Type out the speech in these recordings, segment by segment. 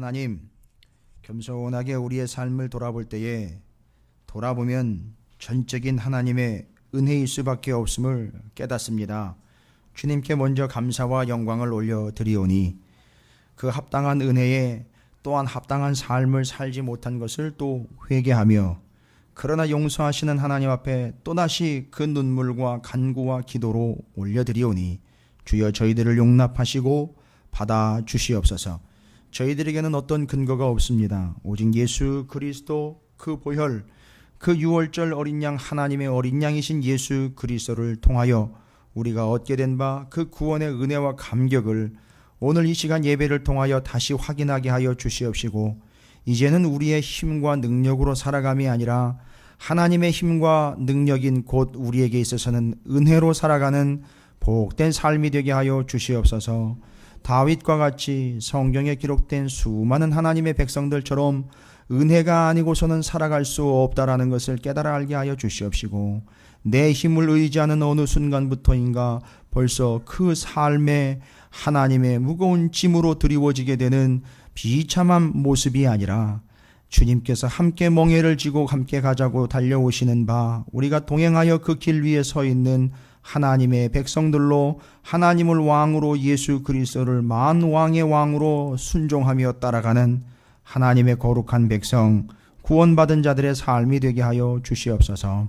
하나님, 겸손하게 우리의 삶을 돌아볼 때에 돌아보면 전적인 하나님의 은혜일 수밖에 없음을 깨닫습니다. 주님께 먼저 감사와 영광을 올려드리오니 그 합당한 은혜에 또한 합당한 삶을 살지 못한 것을 또 회개하며, 그러나 용서하시는 하나님 앞에 또다시 그 눈물과 간구와 기도로 올려드리오니 주여 저희들을 용납하시고 받아 주시옵소서. 저희들에게는 어떤 근거가 없습니다. 오직 예수 그리스도 그 보혈, 그 유월절 어린 양, 하나님의 어린 양이신 예수 그리스도를 통하여 우리가 얻게 된 바 그 구원의 은혜와 감격을 오늘 이 시간 예배를 통하여 다시 확인하게 하여 주시옵시고, 이제는 우리의 힘과 능력으로 살아감이 아니라 하나님의 힘과 능력인 곧 우리에게 있어서는 은혜로 살아가는 복된 삶이 되게 하여 주시옵소서. 다윗과 같이 성경에 기록된 수많은 하나님의 백성들처럼 은혜가 아니고서는 살아갈 수 없다라는 것을 깨달아 알게 하여 주시옵시고, 내 힘을 의지하는 어느 순간부터인가 벌써 그 삶에 하나님의 무거운 짐으로 드리워지게 되는 비참한 모습이 아니라 주님께서 함께 멍에를 지고 함께 가자고 달려오시는 바 우리가 동행하여 그 길 위에 서 있는 하나님의 백성들로 하나님을 왕으로 예수 그리스도를 만왕의 왕으로 순종하며 따라가는 하나님의 거룩한 백성, 구원받은 자들의 삶이 되게 하여 주시옵소서.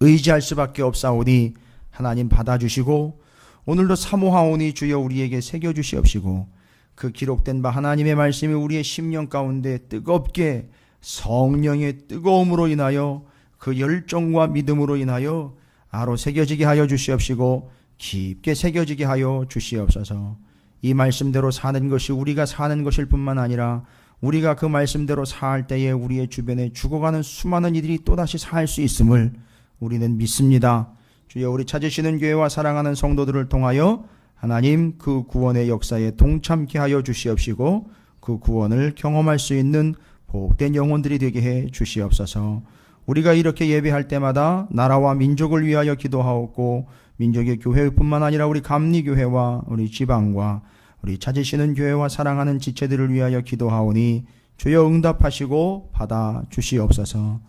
의지할 수밖에 없사오니 하나님 받아주시고, 오늘도 사모하오니 주여 우리에게 새겨주시옵시고, 그 기록된 바 하나님의 말씀이 우리의 심령 가운데 뜨겁게 성령의 뜨거움으로 인하여 그 열정과 믿음으로 인하여 아로 새겨지게 하여 주시옵시고, 깊게 새겨지게 하여 주시옵소서. 이 말씀대로 사는 것이 우리가 사는 것일 뿐만 아니라 우리가 그 말씀대로 살 때에 우리의 주변에 죽어가는 수많은 이들이 또다시 살 수 있음을 우리는 믿습니다. 주여 우리 찾으시는 교회와 사랑하는 성도들을 통하여 하나님 그 구원의 역사에 동참케 하여 주시옵시고, 그 구원을 경험할 수 있는 복된 영혼들이 되게 해 주시옵소서. 우리가 이렇게 예배할 때마다 나라와 민족을 위하여 기도하옵고, 민족의 교회뿐만 아니라 우리 감리교회와 우리 지방과 우리 찾으시는 교회와 사랑하는 지체들을 위하여 기도하오니 주여 응답하시고 받아 주시옵소서.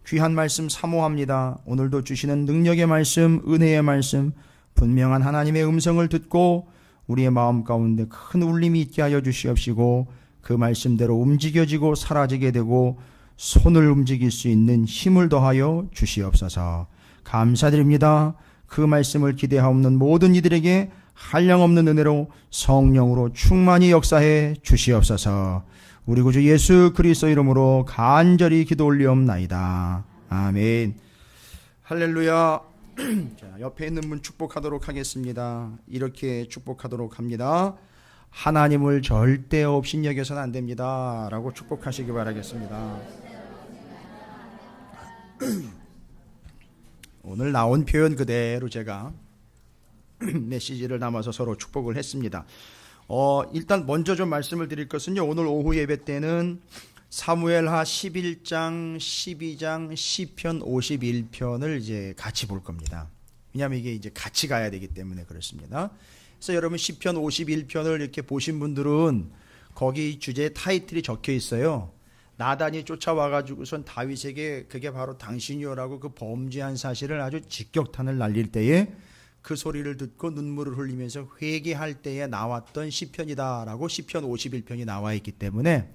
귀한 말씀 사모합니다. 오늘도 주시는 능력의 말씀, 은혜의 말씀, 분명한 하나님의 음성을 듣고 우리의 마음 가운데 큰 울림이 있게 하여 주시옵시고, 그 말씀대로 움직여지고 사라지게 되고 손을 움직일 수 있는 힘을 더하여 주시옵소서. 감사드립니다. 그 말씀을 기대하옵는 모든 이들에게 한량없는 은혜로 성령으로 충만히 역사해 주시옵소서. 우리 구주 예수 그리스도 이름으로 간절히 기도 올리옵나이다. 아멘. 할렐루야. 자, 옆에 있는 분 축복하도록 하겠습니다. 이렇게 축복하도록 합니다. 하나님을 절대 없인 여겨서는 안 됩니다 라고 축복하시기 바라겠습니다. 오늘 나온 표현 그대로 제가 메시지를 담아서 서로 축복을 했습니다. 일단 먼저 좀 말씀을 드릴 것은요, 오늘 오후 예배 때는 사무엘하 11장, 12장, 시편 51편을 이제 같이 볼 겁니다. 왜냐하면 이게 이제 같이 가야 되기 때문에 그렇습니다. 그래서 여러분 시편 51편을 이렇게 보신 분들은 거기 주제 타이틀이 적혀 있어요. 나단이 쫓아와가지고선 다윗에게 그게 바로 당신이요라고 그 범죄한 사실을 아주 직격탄을 날릴 때에 그 소리를 듣고 눈물을 흘리면서 회개할 때에 나왔던 시편이다라고 시편 51편이 나와 있기 때문에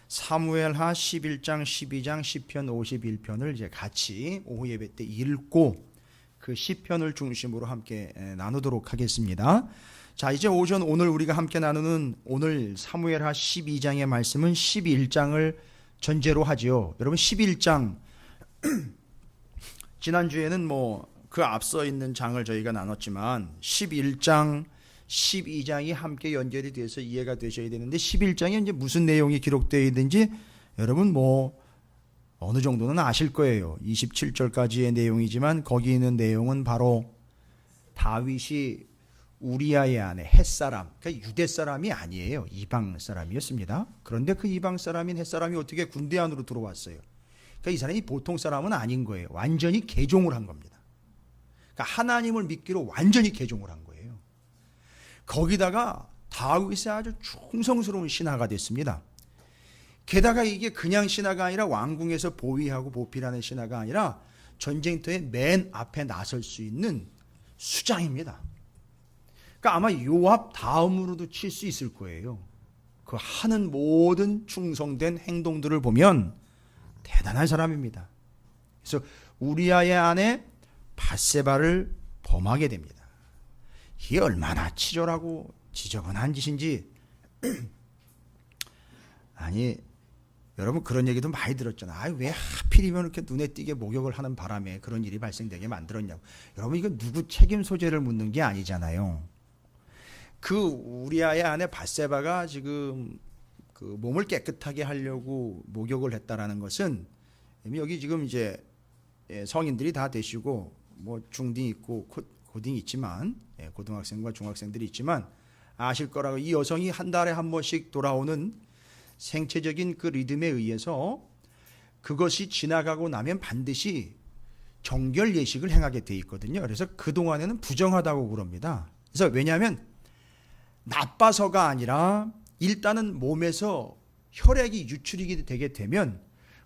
사무엘하 11장, 12장, 시편 51편을 이제 같이 오후 예배 때 읽고 그 시편을 중심으로 함께 나누도록 하겠습니다. 자, 이제 오늘 우리가 함께 나누는 오늘 사무엘하 12장의 말씀은 11장을 전제로 하지요. 여러분 11장 지난주에는 그 앞서 있는 장을 저희가 나눴지만 11장, 12장이 함께 연결이 돼서 이해가 되셔야 되는데 11장에 이제 무슨 내용이 기록되어 있는지 여러분 어느 정도는 아실 거예요. 27절까지의 내용이지만 거기 있는 내용은 바로 다윗이 우리아의 아내 햇사람, 그러니까 유대 사람이 아니에요. 이방 사람이었습니다. 그런데 그 이방 사람인 햇사람이 어떻게 군대 안으로 들어왔어요. 그러니까 이 사람이 보통 사람은 아닌 거예요. 완전히 개종을 한 겁니다. 그러니까 하나님을 믿기로 완전히 개종을 한 거예요. 거기다가 다윗의 아주 충성스러운 신하가 됐습니다. 게다가 이게 그냥 신하가 아니라 왕궁에서 보위하고 보필하는 신하가 아니라 전쟁터의 맨 앞에 나설 수 있는 수장입니다. 그러니까 아마 요압 다음으로도 칠 수 있을 거예요. 그 하는 모든 충성된 행동들을 보면 대단한 사람입니다. 그래서 우리아의 아내 밧세바를 범하게 됩니다. 이게 얼마나 치졸하고 지저분한 짓인지. 아니 여러분 그런 얘기도 많이 들었잖아요. 왜 하필이면 이렇게 눈에 띄게 목욕을 하는 바람에 그런 일이 발생되게 만들었냐고. 여러분 이거 누구 책임 소재를 묻는 게 아니잖아요. 그 우리아의 아내 밧세바가 지금 그 몸을 깨끗하게 하려고 목욕을 했다라는 것은 여기 지금 이제 성인들이 다 되시고 뭐 중딩 있고 고딩 있지만 고등학생과 중학생들이 있지만 아실 거라고, 이 여성이 한 달에 한 번씩 돌아오는 생체적인 그 리듬에 의해서 그것이 지나가고 나면 반드시 정결 예식을 행하게 돼 있거든요. 그래서 그동안에는 부정하다고 그럽니다. 그래서 왜냐하면 나빠서가 아니라 일단은 몸에서 혈액이 유출이 되게 되면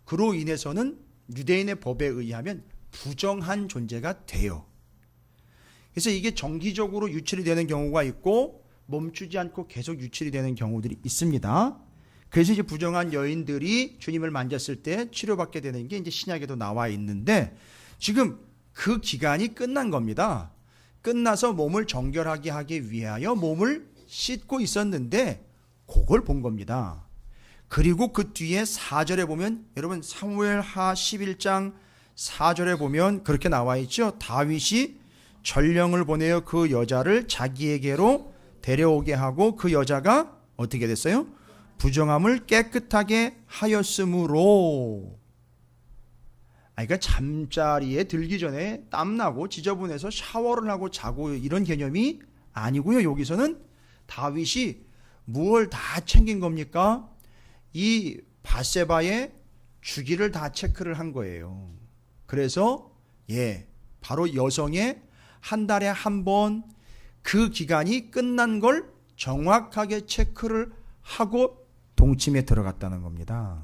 그로 인해서는 유대인의 법에 의하면 부정한 존재가 돼요. 그래서 이게 정기적으로 유출이 되는 경우가 있고 멈추지 않고 계속 유출이 되는 경우들이 있습니다. 그래서 이제 부정한 여인들이 주님을 만졌을 때 치료받게 되는 게 이제 신약에도 나와 있는데 지금 그 기간이 끝난 겁니다. 끝나서 몸을 정결하게 하기 위하여 몸을 씻고 있었는데 그걸 본 겁니다. 그리고 그 뒤에 4절에 보면 여러분 사무엘하 11장 4절에 보면 그렇게 나와 있죠. 다윗이 전령을 보내어 그 여자를 자기에게로 데려오게 하고 그 여자가 어떻게 됐어요? 부정함을 깨끗하게 하였으므로. 그러니까 잠자리에 들기 전에 땀나고 지저분해서 샤워를 하고 자고 이런 개념이 아니고요. 여기서는 다윗이 무엇을 다 챙긴 겁니까? 이 밧세바의 주기를 다 체크를 한 거예요. 그래서 바로 여성의 한 달에 한 번 그 기간이 끝난 걸 정확하게 체크를 하고 동침에 들어갔다는 겁니다.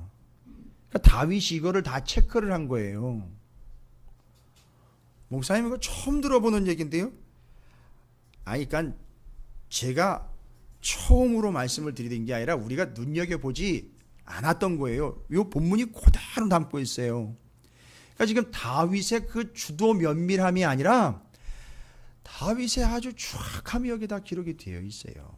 그러니까 다윗이 이거를 다 체크를 한 거예요. 목사님 이거 처음 들어보는 얘기인데요. 그러니까 제가 처음으로 말씀을 드리는 게 아니라 우리가 눈여겨보지 않았던 거예요. 이 본문이 그대로 담고 있어요. 그러니까 지금 다윗의 그 주도 면밀함이 아니라 다윗의 아주 정확함이 여기다 기록이 되어 있어요.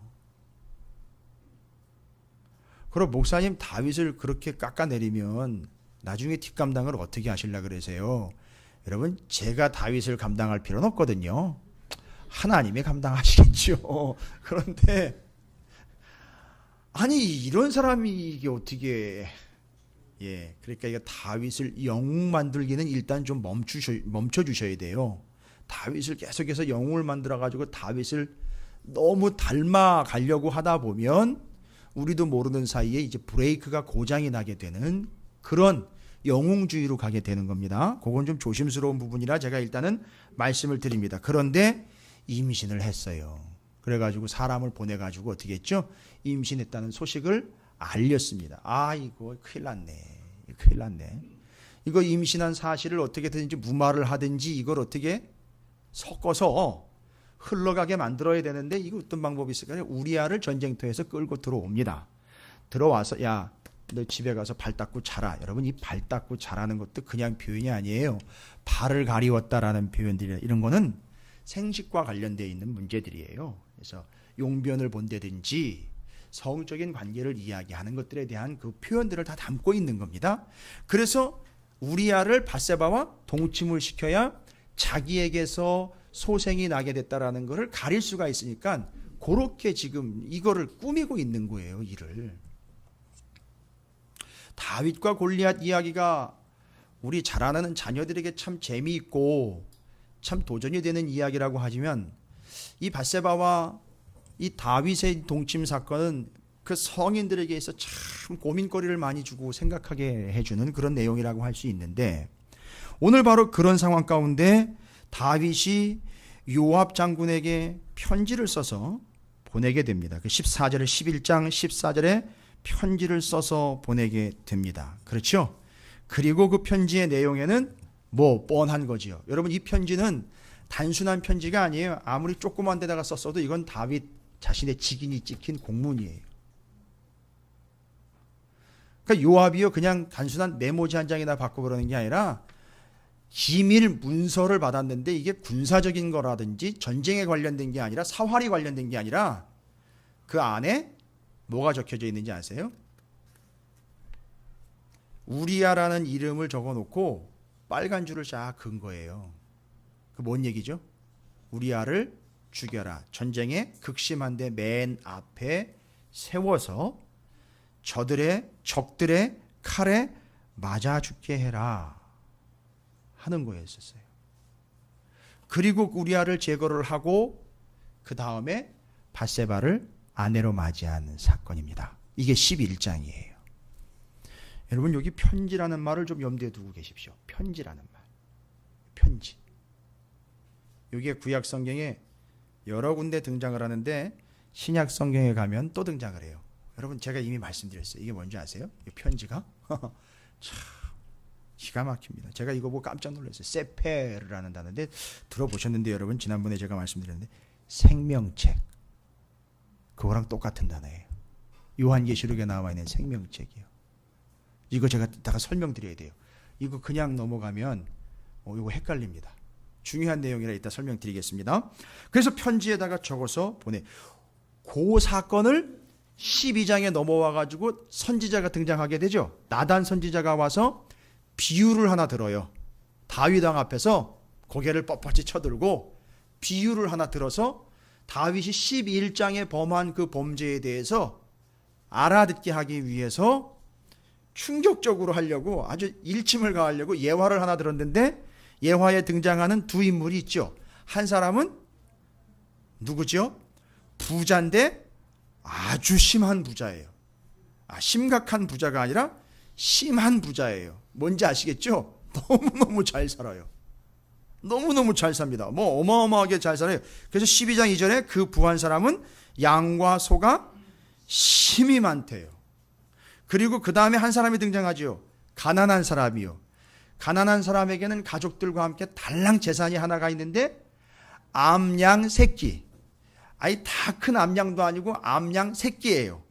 그럼 목사님 다윗을 그렇게 깎아내리면 나중에 뒷감당을 어떻게 하시려고 그러세요? 여러분 제가 다윗을 감당할 필요는 없거든요. 하나님이 감당하시겠죠. 그런데 아니 이런 사람이 이게 어떻게 그러니까 이거 다윗을 영웅 만들기는 일단 좀 멈춰 주셔야 돼요. 다윗을 계속해서 영웅을 만들어 가지고 다윗을 너무 닮아 가려고 하다 보면 우리도 모르는 사이에 이제 브레이크가 고장이 나게 되는 그런 영웅주의로 가게 되는 겁니다. 그건 좀 조심스러운 부분이라 제가 일단은 말씀을 드립니다. 그런데 임신을 했어요. 그래가지고 사람을 보내가지고 어떻게 했죠? 임신했다는 소식을 알렸습니다. 이거 큰일 났네. 이거 임신한 사실을 어떻게든지 무마를 하든지 이걸 어떻게 섞어서 흘러가게 만들어야 되는데 이거 어떤 방법이 있을까요? 우리아를 전쟁터에서 끌고 들어옵니다. 들어와서 야, 너 집에 가서 발 닦고 자라. 여러분 이 발 닦고 자라는 것도 그냥 표현이 아니에요. 발을 가리웠다라는 표현들이 이런 거는 생식과 관련되어 있는 문제들이에요. 그래서 용변을 본다든지 성적인 관계를 이야기하는 것들에 대한 그 표현들을 다 담고 있는 겁니다. 그래서 우리아를 밧세바와 동침을 시켜야 자기에게서 소생이 나게 됐다라는 것을 가릴 수가 있으니까 그렇게 지금 이거를 꾸미고 있는 거예요. 일을. 다윗과 골리앗 이야기가 우리 자라나는 자녀들에게 참 재미있고 참 도전이 되는 이야기라고 하지만 이 밧세바와 이 다윗의 동침 사건은 그 성인들에게 있어 참 고민거리를 많이 주고 생각하게 해주는 그런 내용이라고 할 수 있는데 오늘 바로 그런 상황 가운데 다윗이 요압 장군에게 편지를 써서 보내게 됩니다. 그 14절에 11장 14절에 편지를 써서 보내게 됩니다. 그렇죠? 그리고 그 편지의 내용에는 뭐 뻔한 거지요. 여러분, 이 편지는 단순한 편지가 아니에요. 아무리 조그만 데다가 썼어도 이건 다윗 자신의 직인이 찍힌 공문이에요. 그러니까 요압이요, 그냥 단순한 메모지 한 장이나 받고 그러는 게 아니라 기밀 문서를 받았는데 이게 군사적인 거라든지 전쟁에 관련된 게 아니라 사활이 관련된 게 아니라 그 안에 뭐가 적혀져 있는지 아세요? 우리야라는 이름을 적어놓고 빨간 줄을 쫙 그은 거예요. 그 뭔 얘기죠? 우리야를 죽여라. 전쟁에 극심한데 맨 앞에 세워서 적들의 칼에 맞아 죽게 해라 하는 거였었어요. 그리고 우리아를 제거를 하고 그 다음에 밧세바를 아내로 맞이하는 사건입니다. 이게 11장이에요. 여러분, 여기 편지라는 말을 좀 염두에 두고 계십시오. 편지라는 말. 편지. 여기에 구약 성경에 여러 군데 등장을 하는데 신약 성경에 가면 또 등장을 해요. 여러분, 제가 이미 말씀드렸어요. 이게 뭔지 아세요? 이 편지가 참 기가 막힙니다. 제가 이거 보고 깜짝 놀랐어요. 세페르라는 단어인데 들어보셨는데 여러분, 지난번에 제가 말씀드렸는데 생명책, 그거랑 똑같은 단어예요. 요한계시록에 나와 있는 생명책이요. 이거 제가 이따가 설명드려야 돼요. 이거 그냥 넘어가면 이거 헷갈립니다. 중요한 내용이라 이따 설명드리겠습니다. 그래서 편지에다가 적어서 보내. 그 사건을 12장에 넘어와 가지고 선지자가 등장하게 되죠. 나단 선지자가 와서 비유를 하나 들어요. 다윗 왕 앞에서 고개를 뻣뻣이 쳐들고 비유를 하나 들어서 다윗이 11장에 범한 그 범죄에 대해서 알아듣게 하기 위해서 충격적으로 하려고 아주 일침을 가하려고 예화를 하나 들었는데, 예화에 등장하는 두 인물이 있죠. 한 사람은 누구죠? 부자인데 아주 심한 부자예요. 심각한 부자가 아니라 심한 부자예요. 뭔지 아시겠죠? 너무너무 잘 살아요. 너무너무 잘 삽니다. 뭐 어마어마하게 잘 살아요. 그래서 12장 이전에 그 부한 사람은 양과 소가 심이 많대요. 그리고 그 다음에 한 사람이 등장하지요. 가난한 사람이요. 가난한 사람에게는 가족들과 함께 달랑 재산이 하나가 있는데 암양 새끼. 아니 다 큰 암양도 아니고 암양 새끼예요.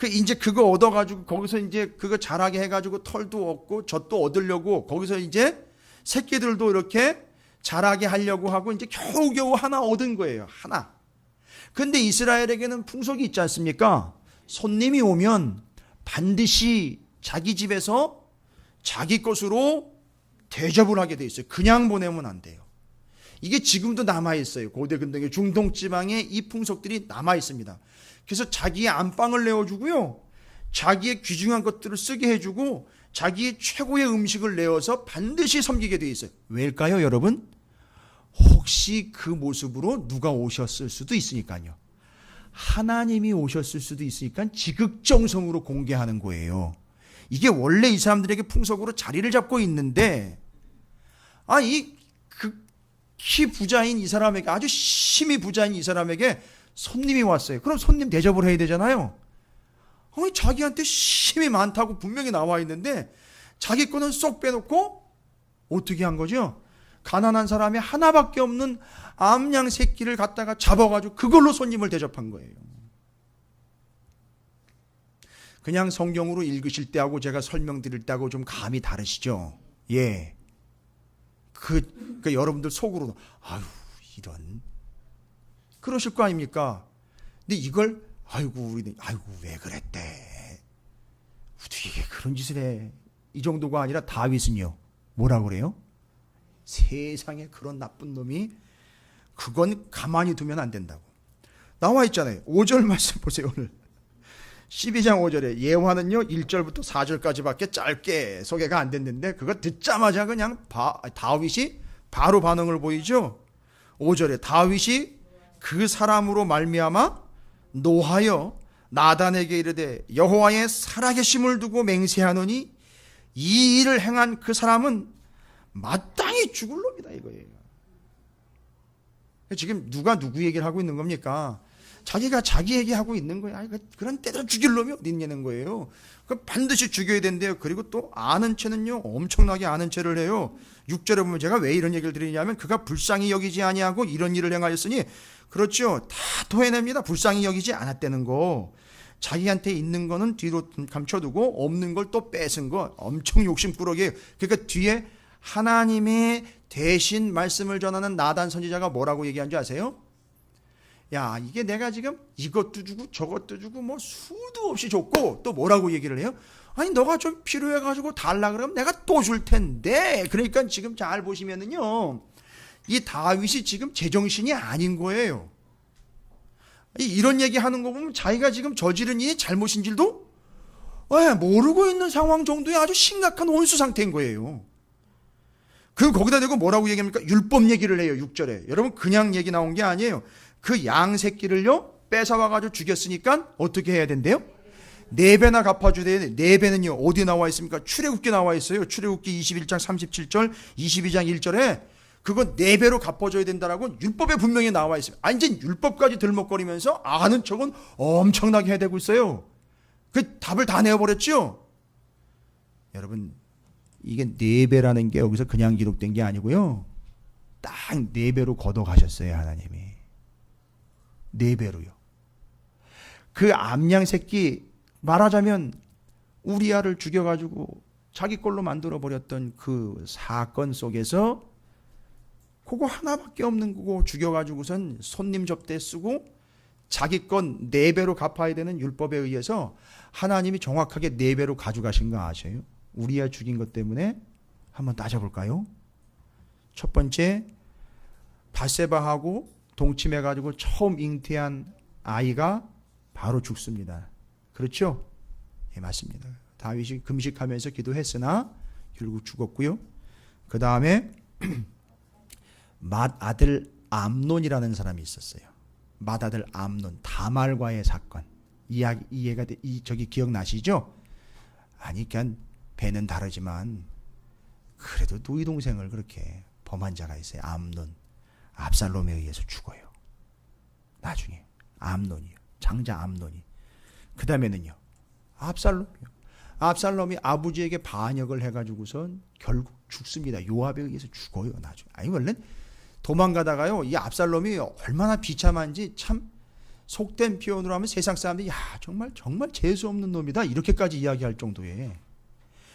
이제 그거 얻어가지고 거기서 이제 그거 자라게 해가지고 털도 얻고 젖도 얻으려고 거기서 이제 새끼들도 이렇게 자라게 하려고 하고 이제 겨우겨우 하나 얻은 거예요. 하나. 근데 이스라엘에게는 풍속이 있지 않습니까? 손님이 오면 반드시 자기 집에서 자기 것으로 대접을 하게 돼 있어요. 그냥 보내면 안 돼요. 이게 지금도 남아있어요. 고대 근동의 중동지방에 이 풍속들이 남아있습니다. 그래서 자기의 안방을 내어주고요, 자기의 귀중한 것들을 쓰게 해주고 자기의 최고의 음식을 내어서 반드시 섬기게 돼 있어요. 왜일까요, 여러분? 혹시 그 모습으로 누가 오셨을 수도 있으니까요. 하나님이 오셨을 수도 있으니까 지극정성으로 공개하는 거예요. 이게 원래 이 사람들에게 풍속으로 자리를 잡고 있는데, 이 극히 부자인 이 사람에게, 아주 심히 부자인 이 사람에게 손님이 왔어요. 그럼 손님 대접을 해야 되잖아요. 자기한테 심이 많다고 분명히 나와 있는데 자기 거는 쏙 빼놓고 어떻게 한 거죠? 가난한 사람이 하나밖에 없는 암양 새끼를 갖다가 잡아가지고 그걸로 손님을 대접한 거예요. 그냥 성경으로 읽으실 때하고 제가 설명드릴 때하고 좀 감이 다르시죠? 예. 여러분들 속으로도 이런, 그러실 거 아닙니까? 근데 이걸 우리는 왜 그랬대? 어떻게 그런 짓을 해? 이 정도가 아니라 다윗은요, 뭐라고 그래요? 세상에 그런 나쁜 놈이, 그건 가만히 두면 안 된다고 나와 있잖아요. 5절 말씀 보세요. 오늘 12장 5절에 예화는요 1절부터 4절까지밖에 짧게 소개가 안 됐는데 그거 듣자마자 그냥 다윗이 바로 반응을 보이죠. 5절에 다윗이 그 사람으로 말미암아 노하여 나단에게 이르되 여호와의 살아계심을 두고 맹세하노니 이 일을 행한 그 사람은 마땅히 죽을 놈이다, 이거예요. 지금 누가 누구 얘기를 하고 있는 겁니까? 자기가 자기에게 하고 있는 거예요. 아니, 그런 때려 죽일 놈이 어디 있냐는 거예요. 반드시 죽여야 된대요. 그리고 또 아는 채는요, 엄청나게 아는 채를 해요. 6절에 보면 제가 왜 이런 얘기를 드리냐면, 그가 불쌍히 여기지 아니하고 이런 일을 행하였으니, 그렇죠, 다 토해냅니다. 불쌍히 여기지 않았다는 거. 자기한테 있는 거는 뒤로 감춰두고 없는 걸 또 뺏은 거, 엄청 욕심꾸러기예요. 그러니까 뒤에 하나님의 대신 말씀을 전하는 나단 선지자가 뭐라고 얘기한 줄 아세요? 야, 이게 내가 지금 이것도 주고 저것도 주고 뭐 수도 없이 줬고, 또 뭐라고 얘기를 해요? 아니, 너가 좀 필요해가지고 달라 그러면 내가 또 줄 텐데. 그러니까 지금 잘 보시면은요, 이 다윗이 지금 제정신이 아닌 거예요. 이런 얘기 하는 거 보면 자기가 지금 저지른 일이 잘못인 줄도 모르고 있는 상황 정도의 아주 심각한 원수 상태인 거예요. 거기다 대고 뭐라고 얘기합니까? 율법 얘기를 해요. 6절에. 여러분, 그냥 얘기 나온 게 아니에요. 그 양 새끼를요, 뺏어와가지고 죽였으니까 어떻게 해야 된대요? 4배나 갚아줘야 돼요. 4배는요, 어디 나와 있습니까? 출애굽기 나와 있어요. 출애굽기 21장 37절, 22장 1절에 그거 4배로 갚아줘야 된다라고 율법에 분명히 나와 있어요. 이제 율법까지 들먹거리면서 아는 척은 엄청나게 해대고 있어요. 그 답을 다 내어버렸죠? 여러분, 이게 4배라는 게 여기서 그냥 기록된 게 아니고요. 딱 4배로 걷어가셨어요, 하나님이. 4배로요. 그 암양 새끼, 말하자면 우리아를 죽여가지고 자기 걸로 만들어버렸던 그 사건 속에서 그거 하나밖에 없는 거고 죽여가지고선 손님 접대 쓰고 자기 건 4배로 갚아야 되는 율법에 의해서 하나님이 정확하게 4배로 가져가신 거 아세요? 우리아 죽인 것 때문에 한번 따져볼까요? 첫 번째, 밧세바하고 동침해가지고 처음 잉태한 아이가 바로 죽습니다. 그렇죠? 예, 맞습니다. 다윗이 금식하면서 기도했으나 결국 죽었고요. 그 다음에 맏아들 암논이라는 사람이 있었어요. 맏아들 암논, 다말과의 사건. 이해가 저기 기억나시죠? 아니, 그냥 배는 다르지만 그래도 누이 동생을 그렇게 범한 자가 있어요. 암논. 압살롬에 의해서 죽어요. 나중에 암논이요. 장자 암논이. 그 다음에는요, 압살롬이 아버지에게 반역을 해가지고선 결국 죽습니다. 요압에 의해서 죽어요. 나중에. 원래 도망가다가요, 이 압살롬이 얼마나 비참한지 참 속된 표현으로 하면 세상 사람들이 정말 재수 없는 놈이다 이렇게까지 이야기할 정도에.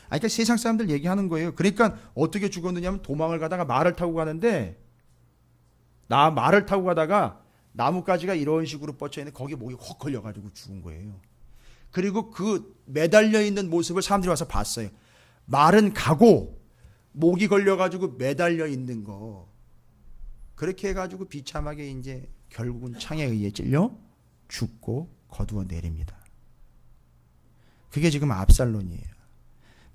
그러니까 세상 사람들 얘기하는 거예요. 그러니까 어떻게 죽었느냐면 도망을 가다가 말을 타고 가는데 말을 타고 가다가 나뭇가지가 이런 식으로 뻗쳐 있는데 거기에 목이 확 걸려가지고 죽은 거예요. 그리고 그 매달려 있는 모습을 사람들이 와서 봤어요. 말은 가고 목이 걸려가지고 매달려 있는 거. 그렇게 해가지고 비참하게 이제 결국은 창에 의해 찔려 죽고 거두어 내립니다. 그게 지금 압살롬이에요.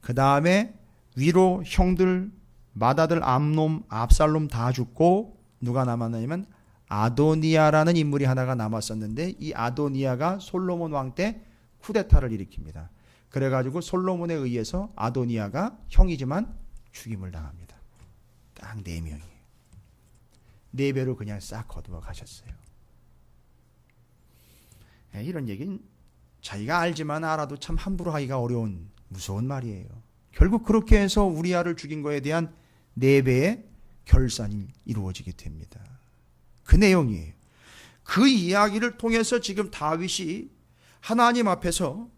그 다음에 위로 형들, 맏아들 암놈, 압살롬 다 죽고 누가 남았냐면 아도니아라는 인물이 하나가 남았었는데 이 아도니아가 솔로몬 왕 때 쿠데타를 일으킵니다. 그래가지고 솔로몬에 의해서 아도니아가 형이지만 죽임을 당합니다. 딱 4명이. 4배로 그냥 싹 거두어 가셨어요. 이런 얘기는 자기가 알지만 알아도 참 함부로 하기가 어려운 무서운 말이에요. 결국 그렇게 해서 우리아를 죽인 거에 대한 4배의 결산이 이루어지게 됩니다. 그 내용이에요. 그 이야기를 통해서 지금 다윗이 하나님 앞에서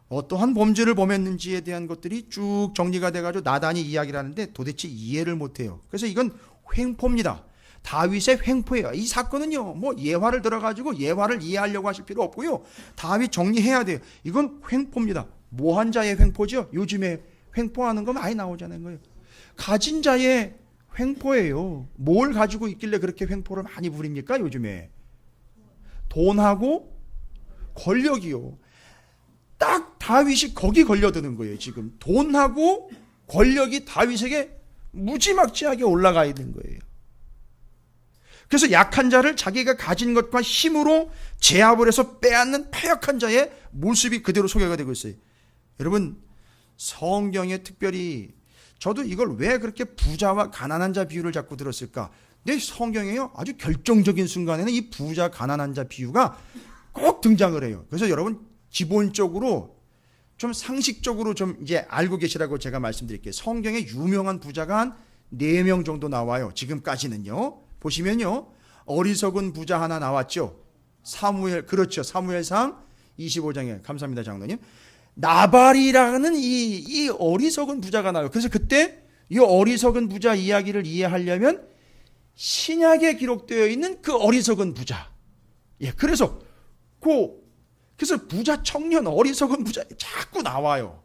어떠한 범죄를 범했는지에 대한 것들이 쭉 정리가 돼가지고 나단이 이야기를 하는데 도대체 이해를 못해요. 그래서 이건 횡포입니다. 다윗의 횡포예요. 이 사건은요, 뭐 예화를 들어가지고 예화를 이해하려고 하실 필요 없고요. 다윗 정리해야 돼요. 이건 횡포입니다. 뭐한 자의 횡포죠? 요즘에 횡포하는 거 많이 나오잖아요. 거예요. 가진 자의 횡포예요. 뭘 가지고 있길래 그렇게 횡포를 많이 부립니까? 요즘에 돈하고 권력이요. 딱 다윗이 거기 걸려드는 거예요. 지금 돈하고 권력이 다윗에게 무지막지하게 올라가 있는 거예요. 그래서 약한 자를 자기가 가진 것과 힘으로 제압을 해서 빼앗는 패역한 자의 모습이 그대로 소개가 되고 있어요. 여러분, 성경에 특별히 저도 이걸 왜 그렇게 부자와 가난한 자 비유를 자꾸 들었을까? 근데 성경에요 아주 결정적인 순간에는 이 부자 가난한 자 비유가 꼭 등장을 해요. 그래서 여러분 기본적으로 좀 상식적으로 좀 이제 알고 계시라고 제가 말씀드릴게요. 성경에 유명한 부자가 한 4명 정도 나와요. 지금까지는요. 보시면요. 어리석은 부자 하나 나왔죠. 사무엘, 그렇죠. 사무엘상 25장에. 감사합니다, 장로님. 나발이라는 이 어리석은 부자가 나와요. 그래서 그때 이 어리석은 부자 이야기를 이해하려면 신약에 기록되어 있는 그 어리석은 부자. 예, 그래서 부자 청년 어리석은 부자 자꾸 나와요.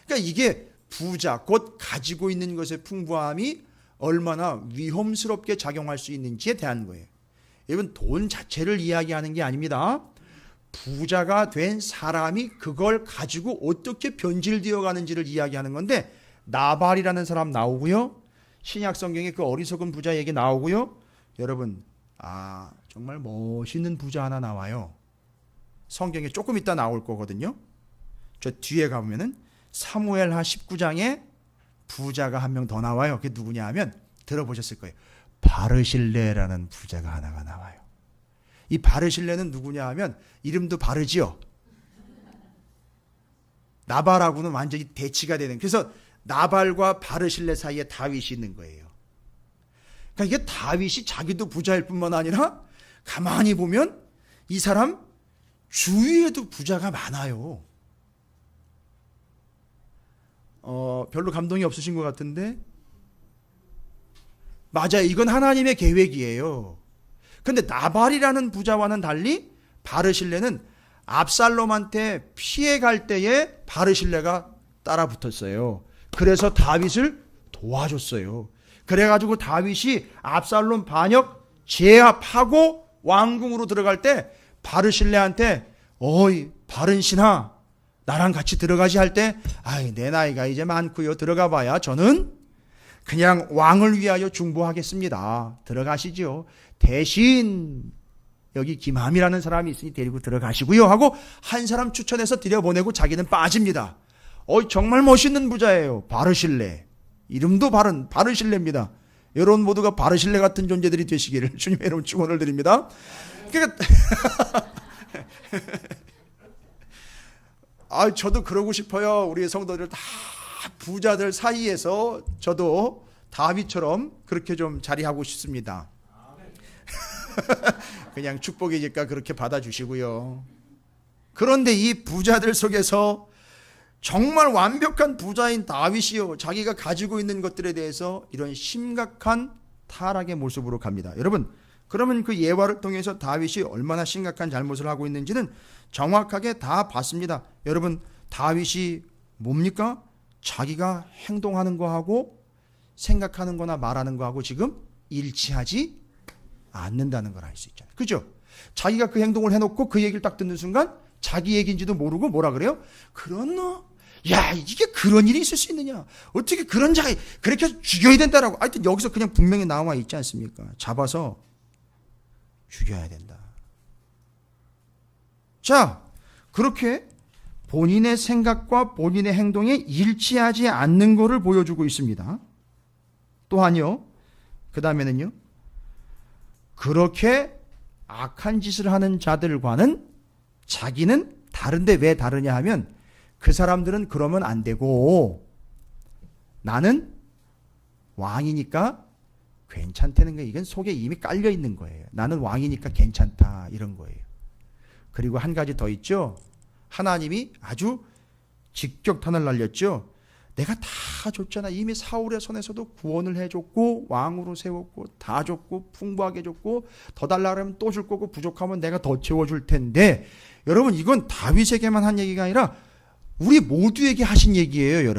그러니까 이게 부자 곧 가지고 있는 것의 풍부함이 얼마나 위험스럽게 작용할 수 있는지에 대한 거예요. 여러분 돈 자체를 이야기하는 게 아닙니다. 부자가 된 사람이 그걸 가지고 어떻게 변질되어 가는지를 이야기하는 건데 나발이라는 사람 나오고요. 신약 성경에 그 어리석은 부자 얘기 나오고요. 여러분 정말 멋있는 부자 하나 나와요. 성경에 조금 이따 나올 거거든요. 저 뒤에 가보면은 사무엘하 19장에 부자가 한 명 더 나와요. 그게 누구냐 하면 들어보셨을 거예요. 바르실레라는 부자가 하나가 나와요. 이 바르실레는 누구냐 하면 이름도 바르지요. 나발하고는 완전히 대치가 되는. 그래서 나발과 바르실레 사이에 다윗이 있는 거예요. 그러니까 이게 다윗이 자기도 부자일 뿐만 아니라 가만히 보면 이 사람 주위에도 부자가 많아요. 별로 감동이 없으신 것 같은데 맞아요. 이건 하나님의 계획이에요. 그런데 나발이라는 부자와는 달리 바르실레는 압살롬한테 피해갈 때에 바르실레가 따라 붙었어요. 그래서 다윗을 도와줬어요. 그래가지고 다윗이 압살롬 반역 제압하고 왕궁으로 들어갈 때 바르실레한테 어이 바른 신하 나랑 같이 들어가지 할 때 내 나이가 이제 많고요. 들어가 봐야 저는 그냥 왕을 위하여 중보하겠습니다. 들어가시죠. 대신 여기 김함이라는 사람이 있으니 데리고 들어가시고요 하고 한 사람 추천해서 들여보내고 자기는 빠집니다. 정말 멋있는 부자예요. 바르실레. 이름도 바르실레입니다. 여러분 모두가 바르실레 같은 존재들이 되시기를 주님의 이름으로 축원을 드립니다. 그러니까 저도 그러고 싶어요. 우리 성도들 다 부자들 사이에서 저도 다윗처럼 그렇게 좀 자리하고 싶습니다. 그냥 축복이니까 그렇게 받아주시고요. 그런데 이 부자들 속에서 정말 완벽한 부자인 다윗이요, 자기가 가지고 있는 것들에 대해서 이런 심각한 타락의 모습으로 갑니다. 여러분, 그러면 그 예화를 통해서 다윗이 얼마나 심각한 잘못을 하고 있는지는 정확하게 다 봤습니다. 여러분, 다윗이 뭡니까? 자기가 행동하는 거하고 생각하는 거나 말하는 거하고 지금 일치하지 않는다는 걸 알 수 있잖아요. 그죠? 자기가 그 행동을 해놓고 그 얘기를 딱 듣는 순간 자기 얘기인지도 모르고 뭐라 그래요? 야, 이게 그런 일이 있을 수 있느냐? 어떻게 그런 자가 그렇게 죽여야 된다라고. 하여튼 여기서 그냥 분명히 나와 있지 않습니까? 잡아서 죽여야 된다. 자, 그렇게 본인의 생각과 본인의 행동에 일치하지 않는 것을 보여주고 있습니다. 또한요, 그 다음에는요, 그렇게 악한 짓을 하는 자들과는 자기는 다른데 왜 다르냐 하면 그 사람들은 그러면 안 되고 나는 왕이니까 괜찮다는 거예요. 이건 속에 이미 깔려 있는 거예요. 나는 왕이니까 괜찮다 이런 거예요. 그리고 한 가지 더 있죠. 하나님이 아주 직격탄을 날렸죠. 내가 다 줬잖아. 이미 사울의 손에서도 구원을 해줬고 왕으로 세웠고 다 줬고 풍부하게 줬고 더 달라 그러면 또 줄 거고 부족하면 내가 더 채워줄 텐데, 여러분 이건 다윗에게만 한 얘기가 아니라 우리 모두에게 하신 얘기예요.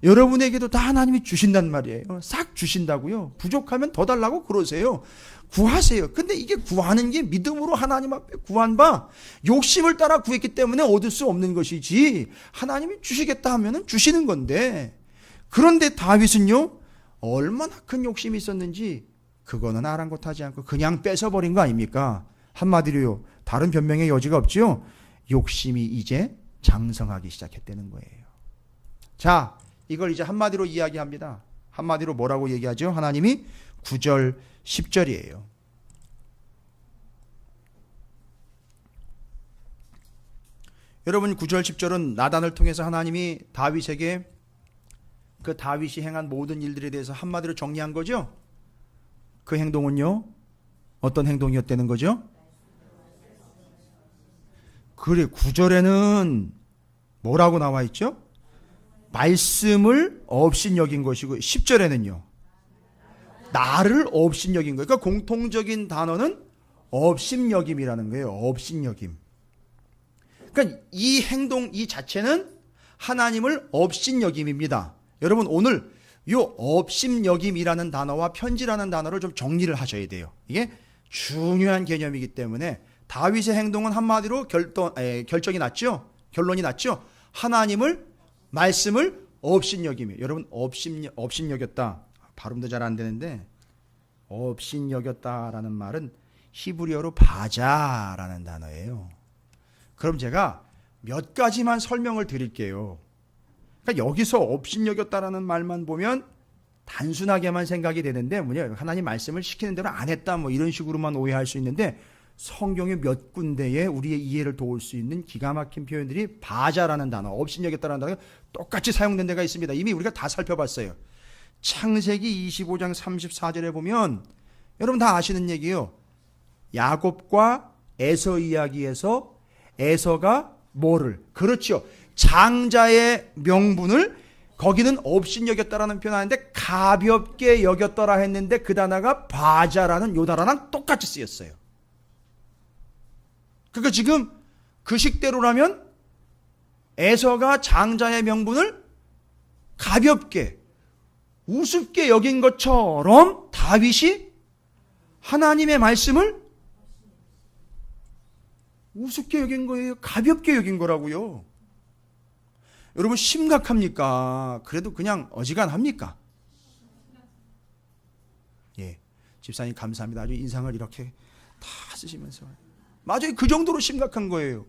여러분에게도 다 하나님이 주신단 말이에요. 싹 주신다고요. 부족하면 더 달라고 그러세요. 구하세요. 근데 이게 구하는 게 믿음으로 하나님 앞에 구한 바 욕심을 따라 구했기 때문에 얻을 수 없는 것이지, 하나님이 주시겠다 하면은 주시는 건데, 그런데 다윗은요 얼마나 큰 욕심이 있었는지 그거는 아랑곳하지 않고 그냥 뺏어버린 거 아닙니까? 한마디로요, 다른 변명의 여지가 없죠. 욕심이 이제 장성하기 시작했다는 거예요. 자, 이걸 이제 한마디로 이야기합니다. 한마디로 뭐라고 얘기하죠? 하나님이 9절 10절이에요. 여러분 9절 10절은 나단을 통해서 하나님이 다윗에게 그 다윗이 행한 모든 일들에 대해서 한마디로 정리한 거죠. 그 행동은요, 어떤 행동이었다는 거죠? 그래, 9절에는 뭐라고 나와 있죠? 말씀을 업신여긴 것이고 10절에는요, 나를 업신여긴 거예요. 그러니까 공통적인 단어는 업신여김이라는 거예요. 업신여김. 그러니까 이 행동 이 자체는 하나님을 업신여김입니다. 여러분 오늘 이 업신여김이라는 단어와 편지라는 단어를 좀 정리를 하셔야 돼요. 이게 중요한 개념이기 때문에 다윗의 행동은 한마디로 결정이 났죠. 결론이 났죠. 하나님을 말씀을 업신여김이에요. 여러분 업신여겼다. 발음도 잘 안 되는데 업신여겼다라는 말은 히브리어로 바자라는 단어예요. 그럼 제가 몇 가지만 설명을 드릴게요. 그러니까 여기서 업신여겼다라는 말만 보면 단순하게만 생각이 되는데 뭐냐, 하나님 말씀을 시키는 대로 안 했다 뭐 이런 식으로만 오해할 수 있는데 성경의 몇 군데에 우리의 이해를 도울 수 있는 기가 막힌 표현들이 바자라는 단어, 업신여겼다라는 단어가 똑같이 사용된 데가 있습니다. 이미 우리가 다 살펴봤어요. 창세기 25장 34절에 보면 여러분 다 아시는 얘기예요. 야곱과 에서 이야기에서 에서가 뭐를, 그렇죠, 장자의 명분을 거기는 업신여겼다라는 표현하는데 가볍게 여겼더라 했는데 그 단어가 바자라는 요 단어랑 똑같이 쓰였어요. 그러니까 지금 그 식대로라면 에서가 장자의 명분을 가볍게 우습게 여긴 것처럼 다윗이 하나님의 말씀을 우습게 여긴 거예요. 가볍게 여긴 거라고요. 여러분 심각합니까? 그래도 그냥 어지간합니까? 예, 집사님 감사합니다. 아주 인상을 이렇게 다 쓰시면서 맞아요. 그 정도로 심각한 거예요.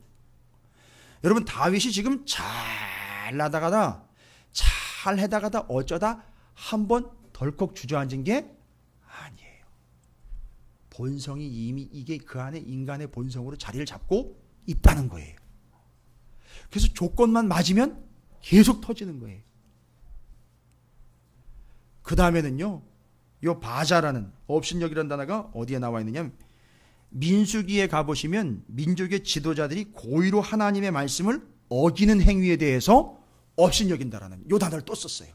여러분 다윗이 지금 잘 나다가다 잘 해다가다 어쩌다 한번 덜컥 주저앉은 게 아니에요. 본성이 이미 이게 그 안에 인간의 본성으로 자리를 잡고 있다는 거예요. 그래서 조건만 맞으면 계속 터지는 거예요. 그 다음에는요, 요 바자라는 업신여기라는 단어가 어디에 나와 있느냐면 민수기에 가보시면 민족의 지도자들이 고의로 하나님의 말씀을 어기는 행위에 대해서 업신여긴다라는 요 단어를 또 썼어요.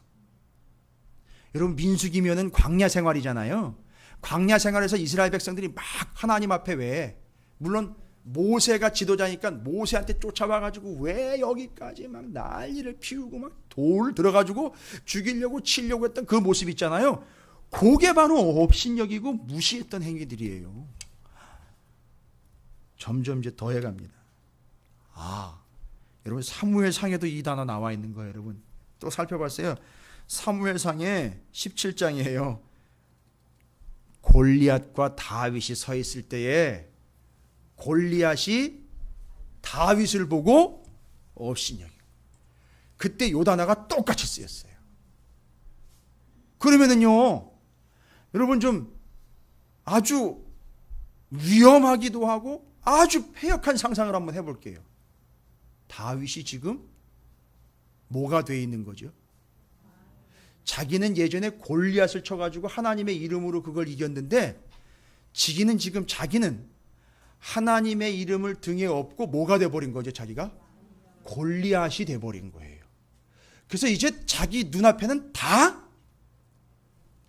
여러분 민수기면은 광야 생활이잖아요. 광야 생활에서 이스라엘 백성들이 막 하나님 앞에 왜, 물론 모세가 지도자니까 모세한테 쫓아와가지고 왜 여기까지 막 난리를 피우고 막 돌 들어가지고 죽이려고 치려고 했던 그 모습 있잖아요. 그게 바로 업신여기고 무시했던 행위들이에요. 점점 이제 더해갑니다. 아, 여러분 사무엘상에도 이 단어 나와 있는 거예요. 여러분 또 살펴봤어요. 사무엘상에 17장이에요. 골리앗과 다윗이 서 있을 때에 골리앗이 다윗을 보고 업신여기고, 그때 요 단어가 똑같이 쓰였어요. 그러면은요, 여러분 좀 아주 위험하기도 하고 아주 폐역한 상상을 한번 해볼게요. 다윗이 지금 뭐가 돼 있는 거죠? 자기는 예전에 골리앗을 쳐가지고 하나님의 이름으로 그걸 이겼는데 지금 자기는 하나님의 이름을 등에 업고 뭐가 돼버린 거죠? 자기가 골리앗이 돼버린 거예요. 그래서 이제 자기 눈앞에는 다